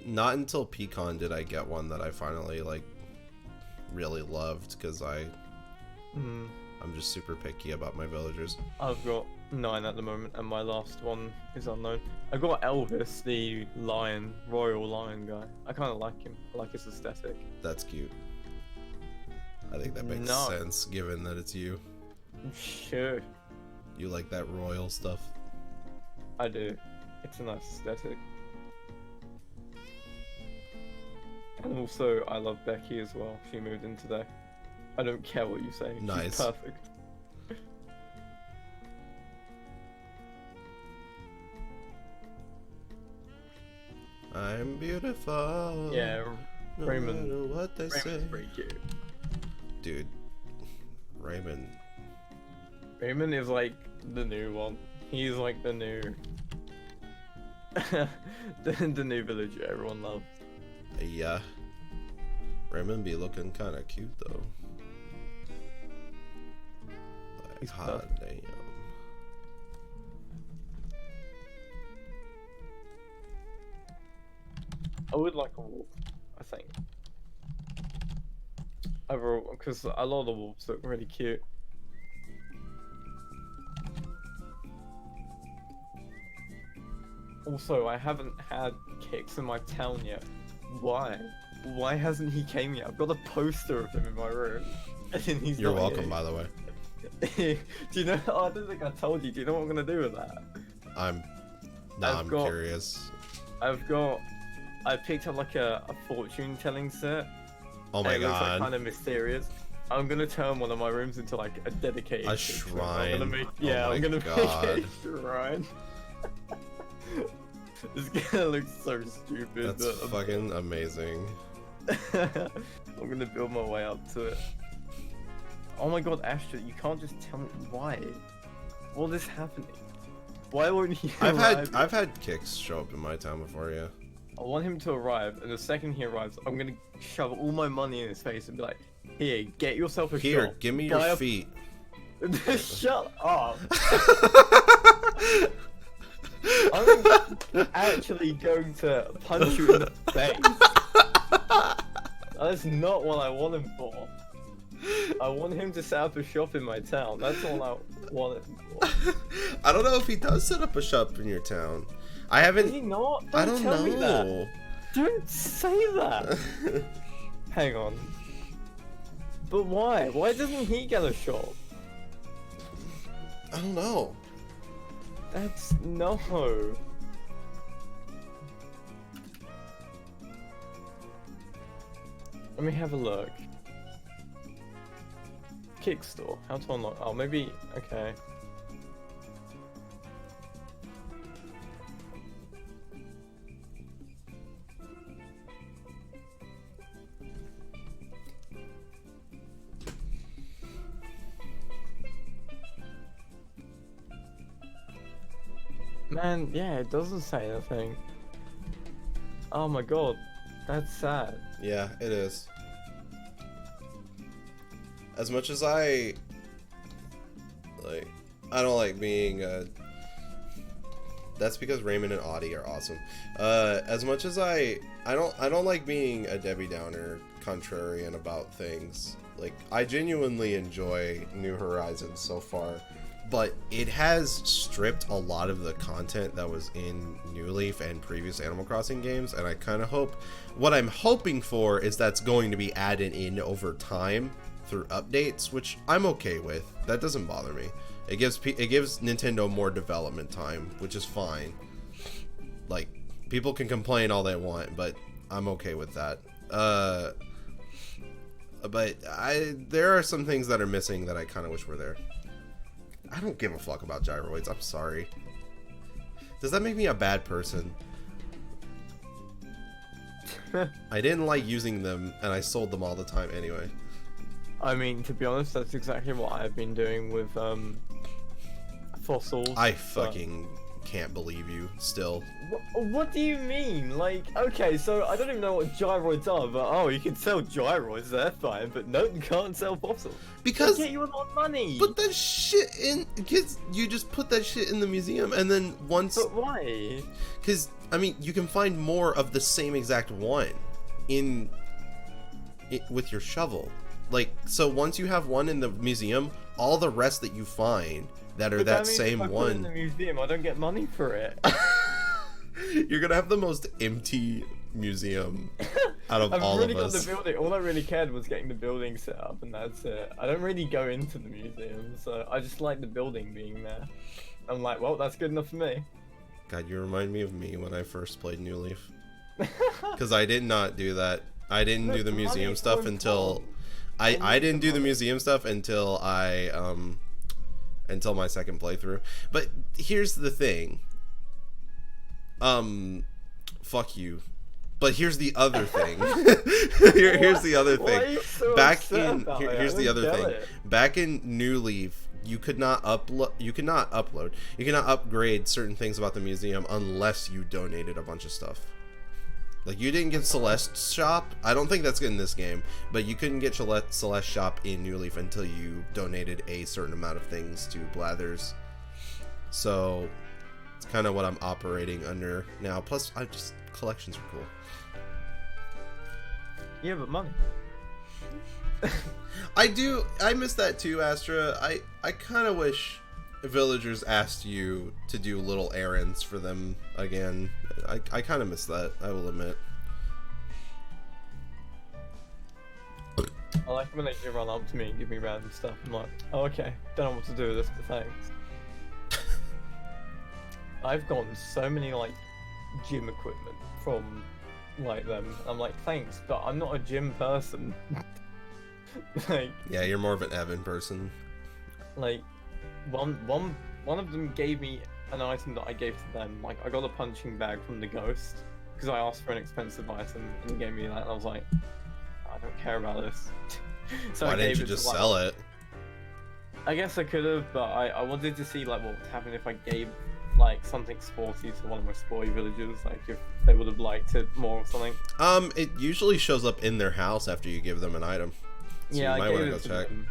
not until Pecan did I get one that I finally like really loved, because I'm just super picky about my villagers. I've got 9 at the moment, and my last one is unknown. I got Elvis, the lion, royal lion guy. I kind of like him. I like his aesthetic. That's cute. I think that makes sense, given that it's you. Sure. You like that royal stuff. I do. It's a nice aesthetic. And also, I love Becky as well. She moved in today. I don't care what you say. Nice. She's perfect. I'm beautiful. Yeah, no Raymond. matter what they say. Raymond's pretty cute. Dude, Raymond. Raymond is like the new one. He's like the new, the new villager everyone loves. Yeah. Raymond be looking kind of cute though. Like, He's hot perfect. damn. I would like a wolf, I think. Overall, because a lot of the wolves look really cute. Also, I haven't had Kicks in my town yet. Why? Why hasn't he came yet? I've got a poster of him in my room. And he's You're not welcome, here. by the way. Do you know? Oh, I don't think I told you. Do you know what I'm gonna do with that? I'm I've got- curious. I picked up like a fortune telling set. Oh my and it looks like god. kind of mysterious. I'm gonna turn one of my rooms into like a dedicated A kitchen. shrine. I'm gonna make, Oh yeah, my I'm gonna God. make a shrine. It's gonna look so stupid. That's but fucking amazing. I'm gonna build my way up to it. Oh my god, Astra, you can't just tell me why. What is happening? Why won't he arrive? I've had Kicks show up in my town before, yeah. I want him to arrive, and the second he arrives, I'm gonna shove all my money in his face and be like, "Here, get yourself a Here, shop. give me Buy your a feet. Shut up! I'm actually going to punch you in the face. That's not what I want him for. I want him to set up a shop in my town. That's all I want him for. I don't know if he does set up a shop in your town. I Does haven't. he not? I don't tell me that. know. Don't say that. Hang on. But why? Why doesn't he get a shop? I don't know. That's no. Let me have a look. Kickstore. How to unlock? Oh, maybe. Okay. Man, yeah, it doesn't say anything. Oh my god, that's sad. Yeah, it is. As much as I don't like being that's because Raymond and Audie are awesome. As much as I don't like being a Debbie Downer contrarian about things. Like, I genuinely enjoy New Horizons so far, but it has stripped a lot of the content that was in New Leaf and previous Animal Crossing games, and I kind of hope, what I'm hoping for is that's going to be added in over time through updates, which I'm okay with. That doesn't bother me. It gives Nintendo more development time, which is fine. Like, people can complain all they want, but I'm okay with that. But there are some things that are missing that I kind of wish were there. I don't give a fuck about gyroids. I'm sorry. Does that make me a bad person? I didn't like using them, and I sold them all the time anyway. I mean, to be honest, that's exactly what I've been doing with fossils. I fucking can't believe you still. What do you mean? Like, okay, so I don't even know what gyroids are, but oh, you can sell gyroids, they're fine, but no, you can't sell fossils. Because They get you a lot of money. put that shit in, kids. You just put that shit in the museum, and then once, But why? because I mean, you can find more of the same exact one in with your shovel. Like, so once you have one in the museum, all the rest that you find that are But that means same if I put it in the one, museum, I don't get money for it. you're gonna have the most empty museum out of I've all really of got the us. building. All I really cared was getting the building set up, and that's it. I don't really go into the museum, so I just like the building being there. I'm like, well, that's good enough for me. God, you remind me of me when I first played New Leaf. Because I did not do that. I didn't do the Look, museum money's stuff so until important. I didn't do the money. museum stuff until until my second playthrough. But here's the thing. Fuck you. But here's the other thing. Here's the other Why are thing. you so Back upset in about it? here's I the don't other get thing. it. Back in New Leaf, you could not upload. You cannot upgrade certain things about the museum unless you donated a bunch of stuff. Like, you didn't get Celeste's shop. I don't think that's in this game, but you couldn't get Celeste's shop in New Leaf until you donated a certain amount of things to Blathers. So it's kind of what I'm operating under now. Plus, collections are cool. Yeah, but money. I miss that too, Astra. I kind of wish villagers asked you to do little errands for them again. I kind of miss that, I will admit. I like when they just run up to me and give me random stuff. I'm like, oh, okay, don't know what to do with this, but thanks. I've gotten so many like gym equipment from like them. I'm like, thanks, but I'm not a gym person. Like, Yeah, you're more of an Evan person. like one of them gave me an item that I gave to them. Like, I got a punching bag from the ghost because I asked for an expensive item and he gave me that, and I was like, I don't care about this. So Why I didn't gave you it just to, like, sell it? I guess I could have, but I wanted to see like what would happen if I gave like something sporty to one of my sporty villagers, like if they would have liked it more or something. It usually shows up in their house after you give them an item. So Yeah, you might I want gave to it go to check. them,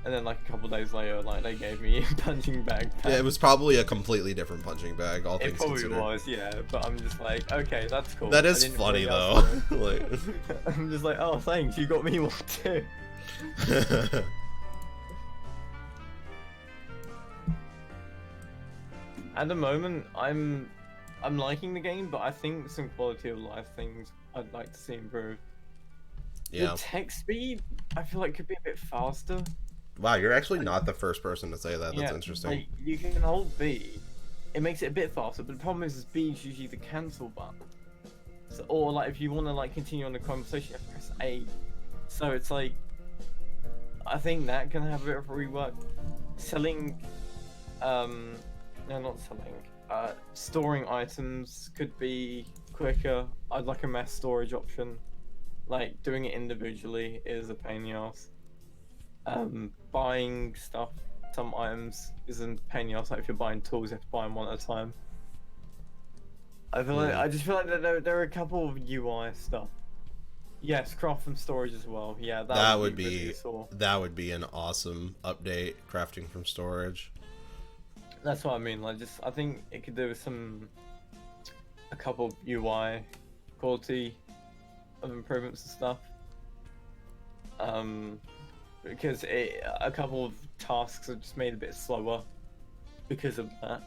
and then like a couple days later, like they gave me a punching bag. Yeah, it was probably a completely different punching bag, all It things probably considered. was, yeah. But I'm just like, okay, that's cool. That I is didn't funny really though. ask for it. Like, I'm just like, oh, thanks, you got me one too. At the moment, I'm liking the game, but I think some quality of life things I'd like to see improved. yeah. The text speed, I feel like could be a bit faster. Wow, you're actually not the first person to say that. That's Yeah, interesting. Like, you can hold B, it makes it a bit faster, but the problem is B is usually the cancel button. So, or like if you want to like continue on the conversation, you have to press A. So it's like, I think that can have a bit of a rework. Selling, no, not selling. Storing items could be quicker. I'd like a mass storage option. Like doing it individually is a pain in the ass. Buying stuff, some items isn't a pain in the ass. Like if you're buying tools, you have to buy them one at a time. I just feel like there are a couple of UI stuff. Yes, craft from storage as well. Yeah, That would really be useful. that would be an awesome update. Crafting from storage. That's what I mean. Like, just I think it could do with a couple of UI quality of improvements and stuff. Because a couple of tasks are just made a bit slower because of that.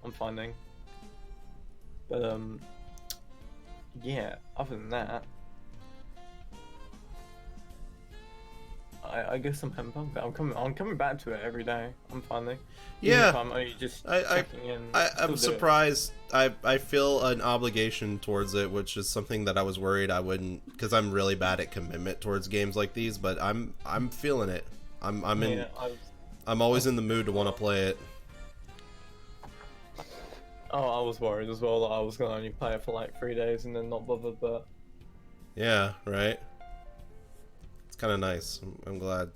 I'm finding. But yeah. Other than that, I guess I'm pumped. I'm coming back to it every day. I'm finding. Even Yeah. if I'm only just checking in. I'm still do it. surprised. I feel an obligation towards it, which is something that I was worried I wouldn't, because I'm really bad at commitment towards games like these. But I'm feeling it. Yeah, I'm always in the mood to want to play it. I was worried as well that I was gonna only play it for like 3 days and then not bother. But Yeah, right. It's kind of nice. I'm glad.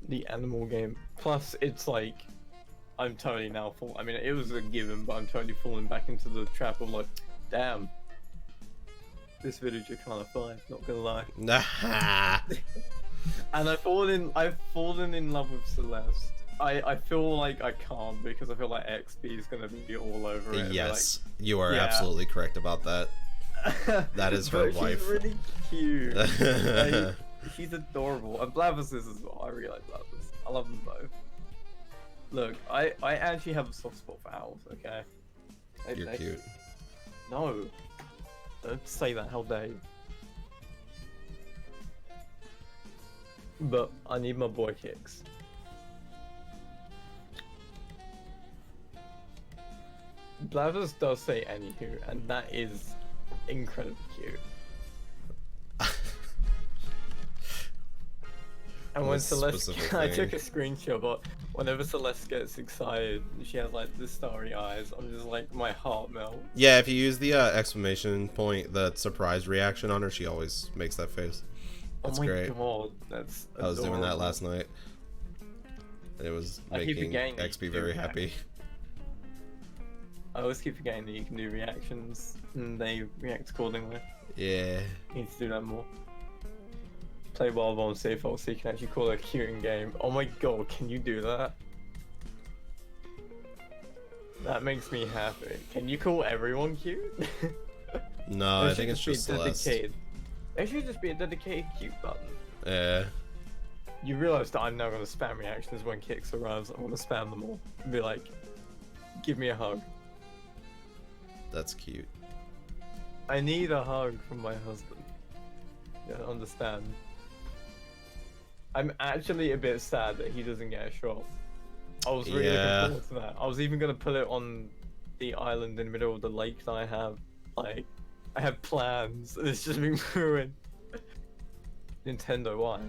the animal game, plus it's like I'm totally now full. I mean, it was a given, but I'm totally falling back into the trap of like, damn, this villager kind of fine. Not gonna lie. Nah. And I've fallen in love with Celeste. I feel like I can't because I feel like XP is gonna be all over it. Yes, you are yeah. absolutely correct about that. Like, That is her but wife. She's really cute. Like, she's adorable. And Blathers is as well. I really like Blathers. I love them both. Look, I actually have a soft spot for owls. Okay. You're cute. No. Don't say that. How dare you? But I need my boy kicks. Blathers does say anywho, and that is incredibly cute. And when What Celeste, specific I thing? took a screenshot, but whenever Celeste gets excited, she has like the starry eyes. I'm just like, my heart melts. Yeah, if you use the exclamation point, the surprise reaction on her, she always makes that face. That's oh my great. god, that's. I was doing that adorable. last night. It was I keep making forgetting that you XP can very do that. happy. I always keep forgetting that you can do reactions, and they react accordingly. Yeah. Need to do that more. Play Wild on CFL so you can actually call it a cute in game. Oh my god, can you do that? That makes me happy. Can you call everyone cute? No, There I think should it's be just Celeste. dedicated. There should just be a dedicated cute button. Yeah. You realize that I'm now going to spam reactions when Kix arrives. I want to spam them all and be like, give me a hug. That's cute. I need a hug from my husband. You don't understand. I'm actually a bit sad that he doesn't get a shot. I was really Yeah. looking forward to that. I was even going to put it on the island in the middle of the lake that I have. Like, I have plans, and it's just been ruined. Nintendo, why?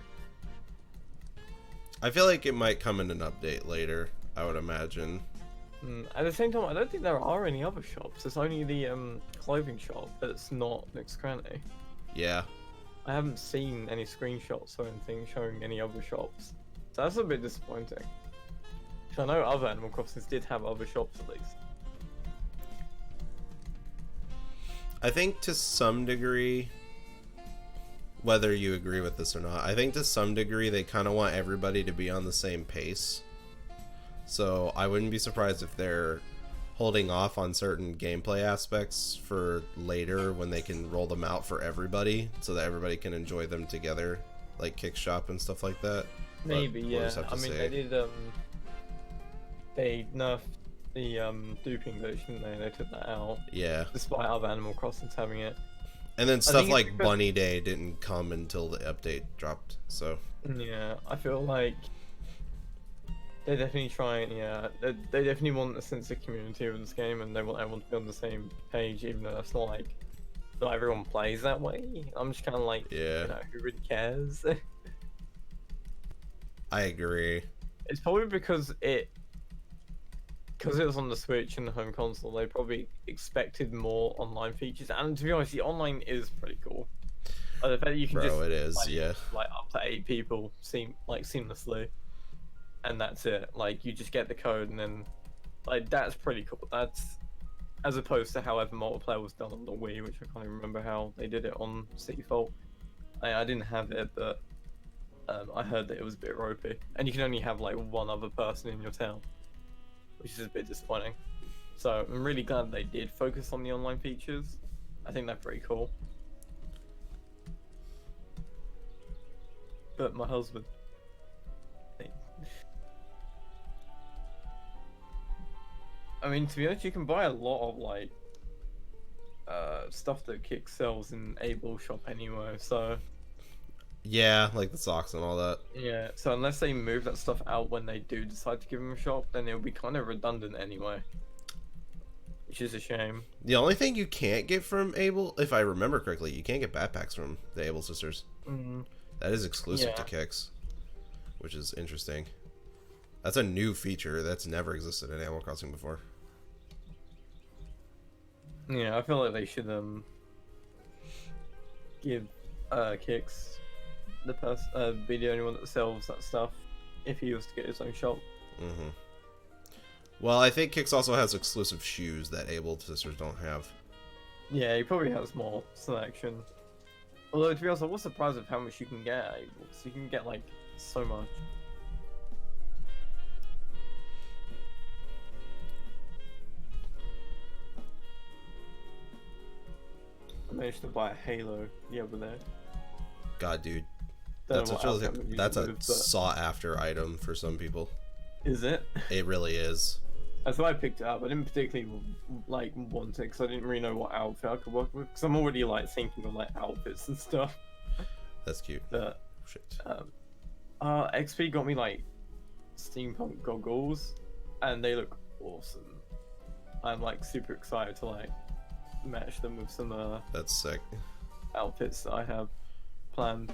I feel like it might come in an update later, I would imagine. At the same time, I don't think there are any other shops. It's only the clothing shop that's not Nick's Cranny. Yeah. I haven't seen any screenshots or anything showing any other shops. So that's a bit disappointing. 'Cause I know other Animal Crossings did have other shops at least. I think to some degree, whether you agree with this or not, I think to some degree they kind of want everybody to be on the same pace. So I wouldn't be surprised if they're holding off on certain gameplay aspects for later when they can roll them out for everybody so that everybody can enjoy them together, like Kick Shop and stuff like that. Maybe, But we'll yeah. just have to I mean, see. they did, they nerfed the, duping glitch, didn't they? They took that out, Yeah. despite other Animal Crossings having it. And then think stuff it's like because- Bunny Day didn't come until the update dropped, so... Yeah, I feel like they're definitely trying, yeah, they definitely want a sense of community with this game, and they want everyone to be on the same page, even though that's not like, not everyone plays that way. I'm just kind of like, Yeah. you know, who really cares? I agree. It's probably because it was on the Switch and the home console, they probably expected more online features, and to be honest, the online is pretty cool. The fact that you can Bro, just it is, like, yeah. like up to 8 people seamlessly, and that's it. Like you just get the code, and then like that's pretty cool. That's as opposed to however multiplayer was done on the Wii, which I can't even remember how they did it on City Fault. I didn't have it, but I heard that it was a bit ropey, and you can only have like one other person in your town, which is a bit disappointing. So I'm really glad they did focus on the online features. I think they're pretty cool. But my husband. I mean, to be honest, you can buy a lot of like stuff that Kick sells in Able Shop anyway. So Yeah, like the socks and all that. yeah. So unless they move that stuff out when they do decide to give him a shop, then it'll be kind of redundant anyway. Which is a shame. The only thing you can't get from Able, if I remember correctly, you can't get backpacks from the Able sisters. That is exclusive to Yeah. Kicks, which is interesting. That's a new feature that's never existed in Animal Crossing before. Yeah, I feel like they should give Kix be the only one that sells that stuff if he was to get his own shop. Mm-hmm. Well, I think Kicks also has exclusive shoes that Able sisters don't have. Yeah, he probably has more selection. Although to be honest, I was surprised of how much you can get at Able. So you can get like so much. I managed to buy a Halo the other day. God, dude, Don't that's know what outfit I'm a using with, but- sought after item for some people. Is it? It really is. That's why I picked it up. I didn't particularly like want it because I didn't really know what outfit I could work with. Because I'm already like thinking of like outfits and stuff. That's cute. But Shit. XP got me like steampunk goggles, and they look awesome. I'm like super excited to like match them with some That's sick. outfits that I have planned.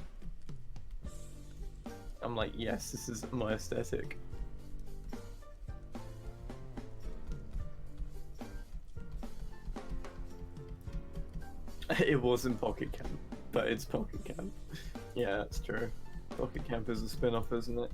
I'm like, yes, this is my aesthetic. It wasn't Pocket Camp, but it's Pocket Camp. Yeah, that's true. Pocket Camp is a spin-off, isn't it?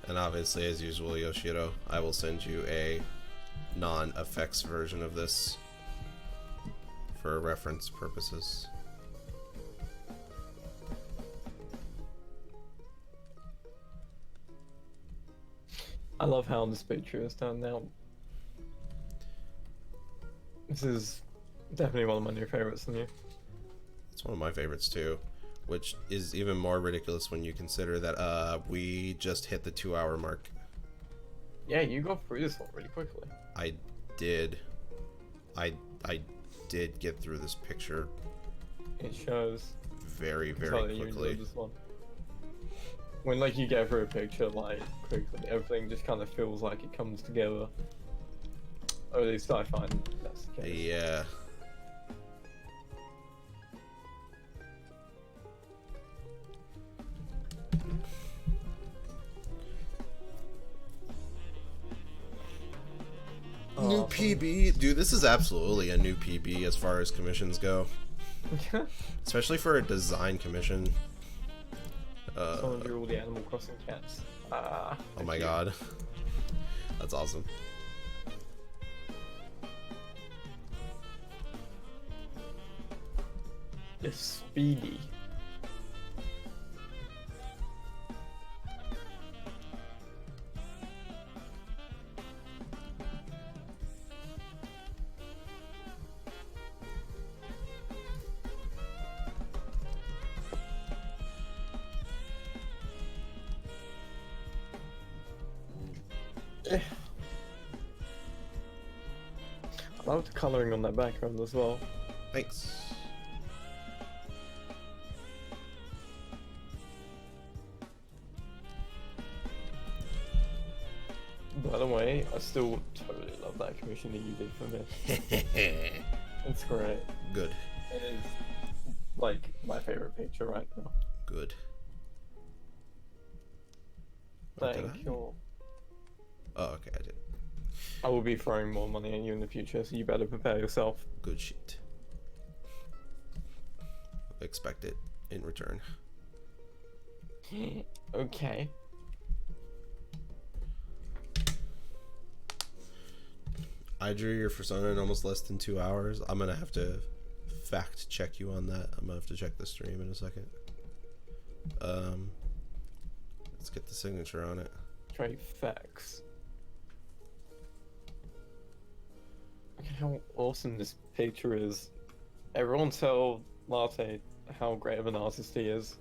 And obviously, as usual, Yoshiro, I will send you a non-effects version of this for reference purposes. I love how this picture is done now. This is definitely one of my new favorites than you. It's one of my favorites too, which is even more ridiculous when you consider that we just hit the 2-hour mark. Yeah, you got through this one really quickly. I did. I did get through this picture It shows. very, Tell very that you quickly. enjoyed this one. When like you get through a picture like quickly, everything just kind of feels like it comes together. Or at least I find that's the case. Yeah. New Awesome. PB, dude. This is absolutely a new PB as far as commissions go, especially for a design commission. Someone drew all the Animal Crossing cats. Oh my god, that's awesome. It's speedy. I love the colouring on that background as well. Thanks. By the way, I still totally love that commission that you did for me. It's great. Good. It is like my favorite picture right now. Good. Oh, did Thank I? you. Oh, okay, I did. I will be throwing more money at you in the future, so you better prepare yourself. Good shit. Expect it in return. Okay. I drew your persona in almost less than 2 hours. I'm gonna have to fact check you on that. I'm gonna have to check the stream in a second. Let's get the signature on it. Straight facts. Look at how awesome this picture is. Everyone tell Latte how great of an artist he is.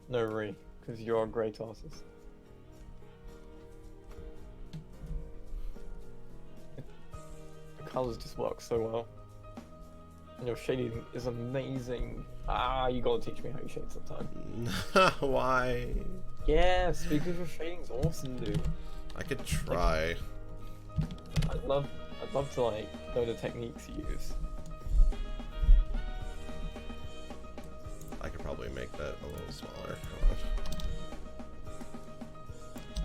No, Ree, because you're a great artist. The colors just work so well. And your shading is amazing. Ah, you gotta teach me how you shade sometime. Why? Yes, because your shading's awesome, dude. I could try. I'd love to like know the techniques you use. I could probably make that a little smaller.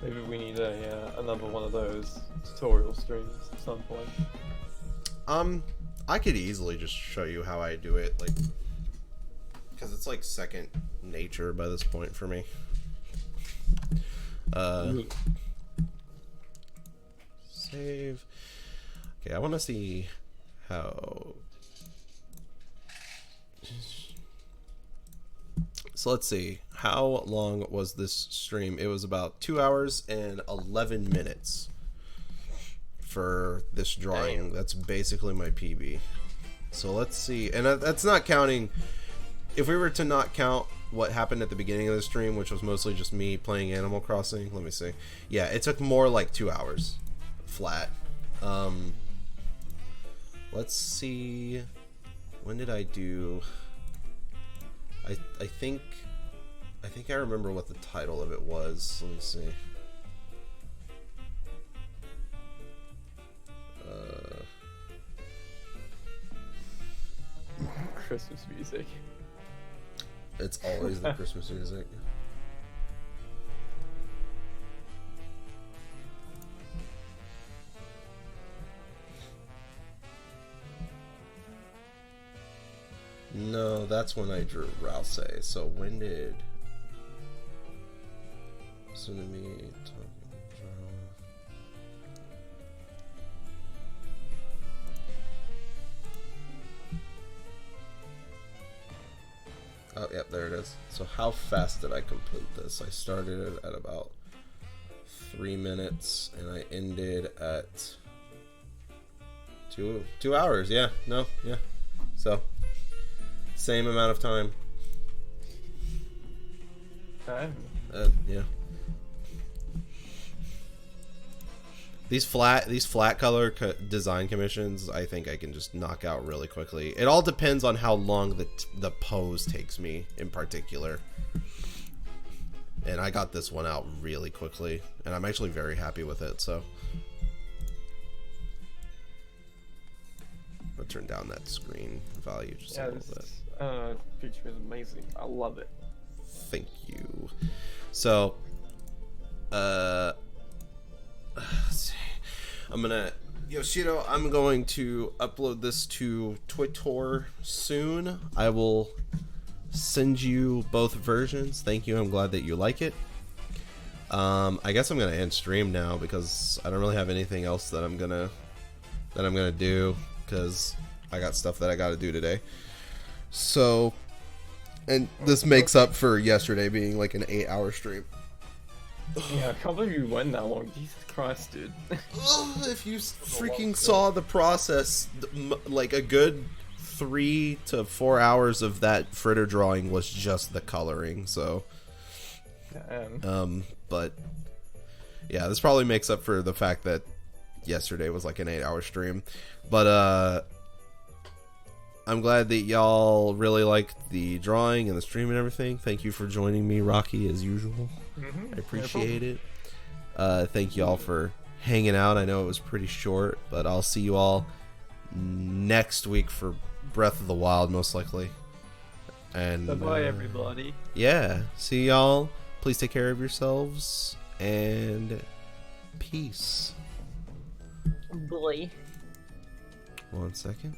Maybe we need another one of those tutorial streams at some point. I could easily just show you how I do it, like, because it's like second nature by this point for me. Save. Okay, I want to see how. So let's see. How long was this stream? It was about 2 hours and 11 minutes for this drawing. Damn. That's basically my PB. So let's see. And that's not counting. If we were to not count what happened at the beginning of the stream, which was mostly just me playing Animal Crossing. Let me see. Yeah, it took more like 2 hours flat. Let's see. When did I do? I think I remember what the title of it was. Let me see. Christmas music. It's always the Christmas music. No, that's when I drew Rousey. So when did Listen to me talking drama. Oh, yep, there it is. So how fast did I complete this? I started it at about 3 minutes, and I ended at 2 hours. Yeah, no, yeah. So, same amount of time. Yeah. These flat color design commissions, I think I can just knock out really quickly. It all depends on how long the pose takes me in particular. And I got this one out really quickly, and I'm actually very happy with it. So I'll turn down that screen value just a little bit. This picture is amazing. I love it. Thank you. So, let's see. Yoshido, I'm going to upload this to Twitter soon. I will send you both versions. Thank you. I'm glad that you like it. I guess I'm gonna end stream now because I don't really have anything else that I'm gonna do because I got stuff that I gotta do today. So, and this makes up for yesterday being like an 8-hour stream. Yeah, I can't believe you went that long. Jesus Christ, dude. If you freaking saw the process, like a good 3 to 4 hours of that fritter drawing was just the coloring. So, but yeah, this probably makes up for the fact that yesterday was like an 8-hour stream. But I'm glad that y'all really liked the drawing and the stream and everything. Thank you for joining me, Rocky, as usual. I appreciate it. Thank y'all for hanging out. I know it was pretty short, but I'll see you all next week for Breath of the Wild, most likely. And Bye-bye, everybody. Yeah, see y'all. Please take care of yourselves, and peace. Boy. 1 second.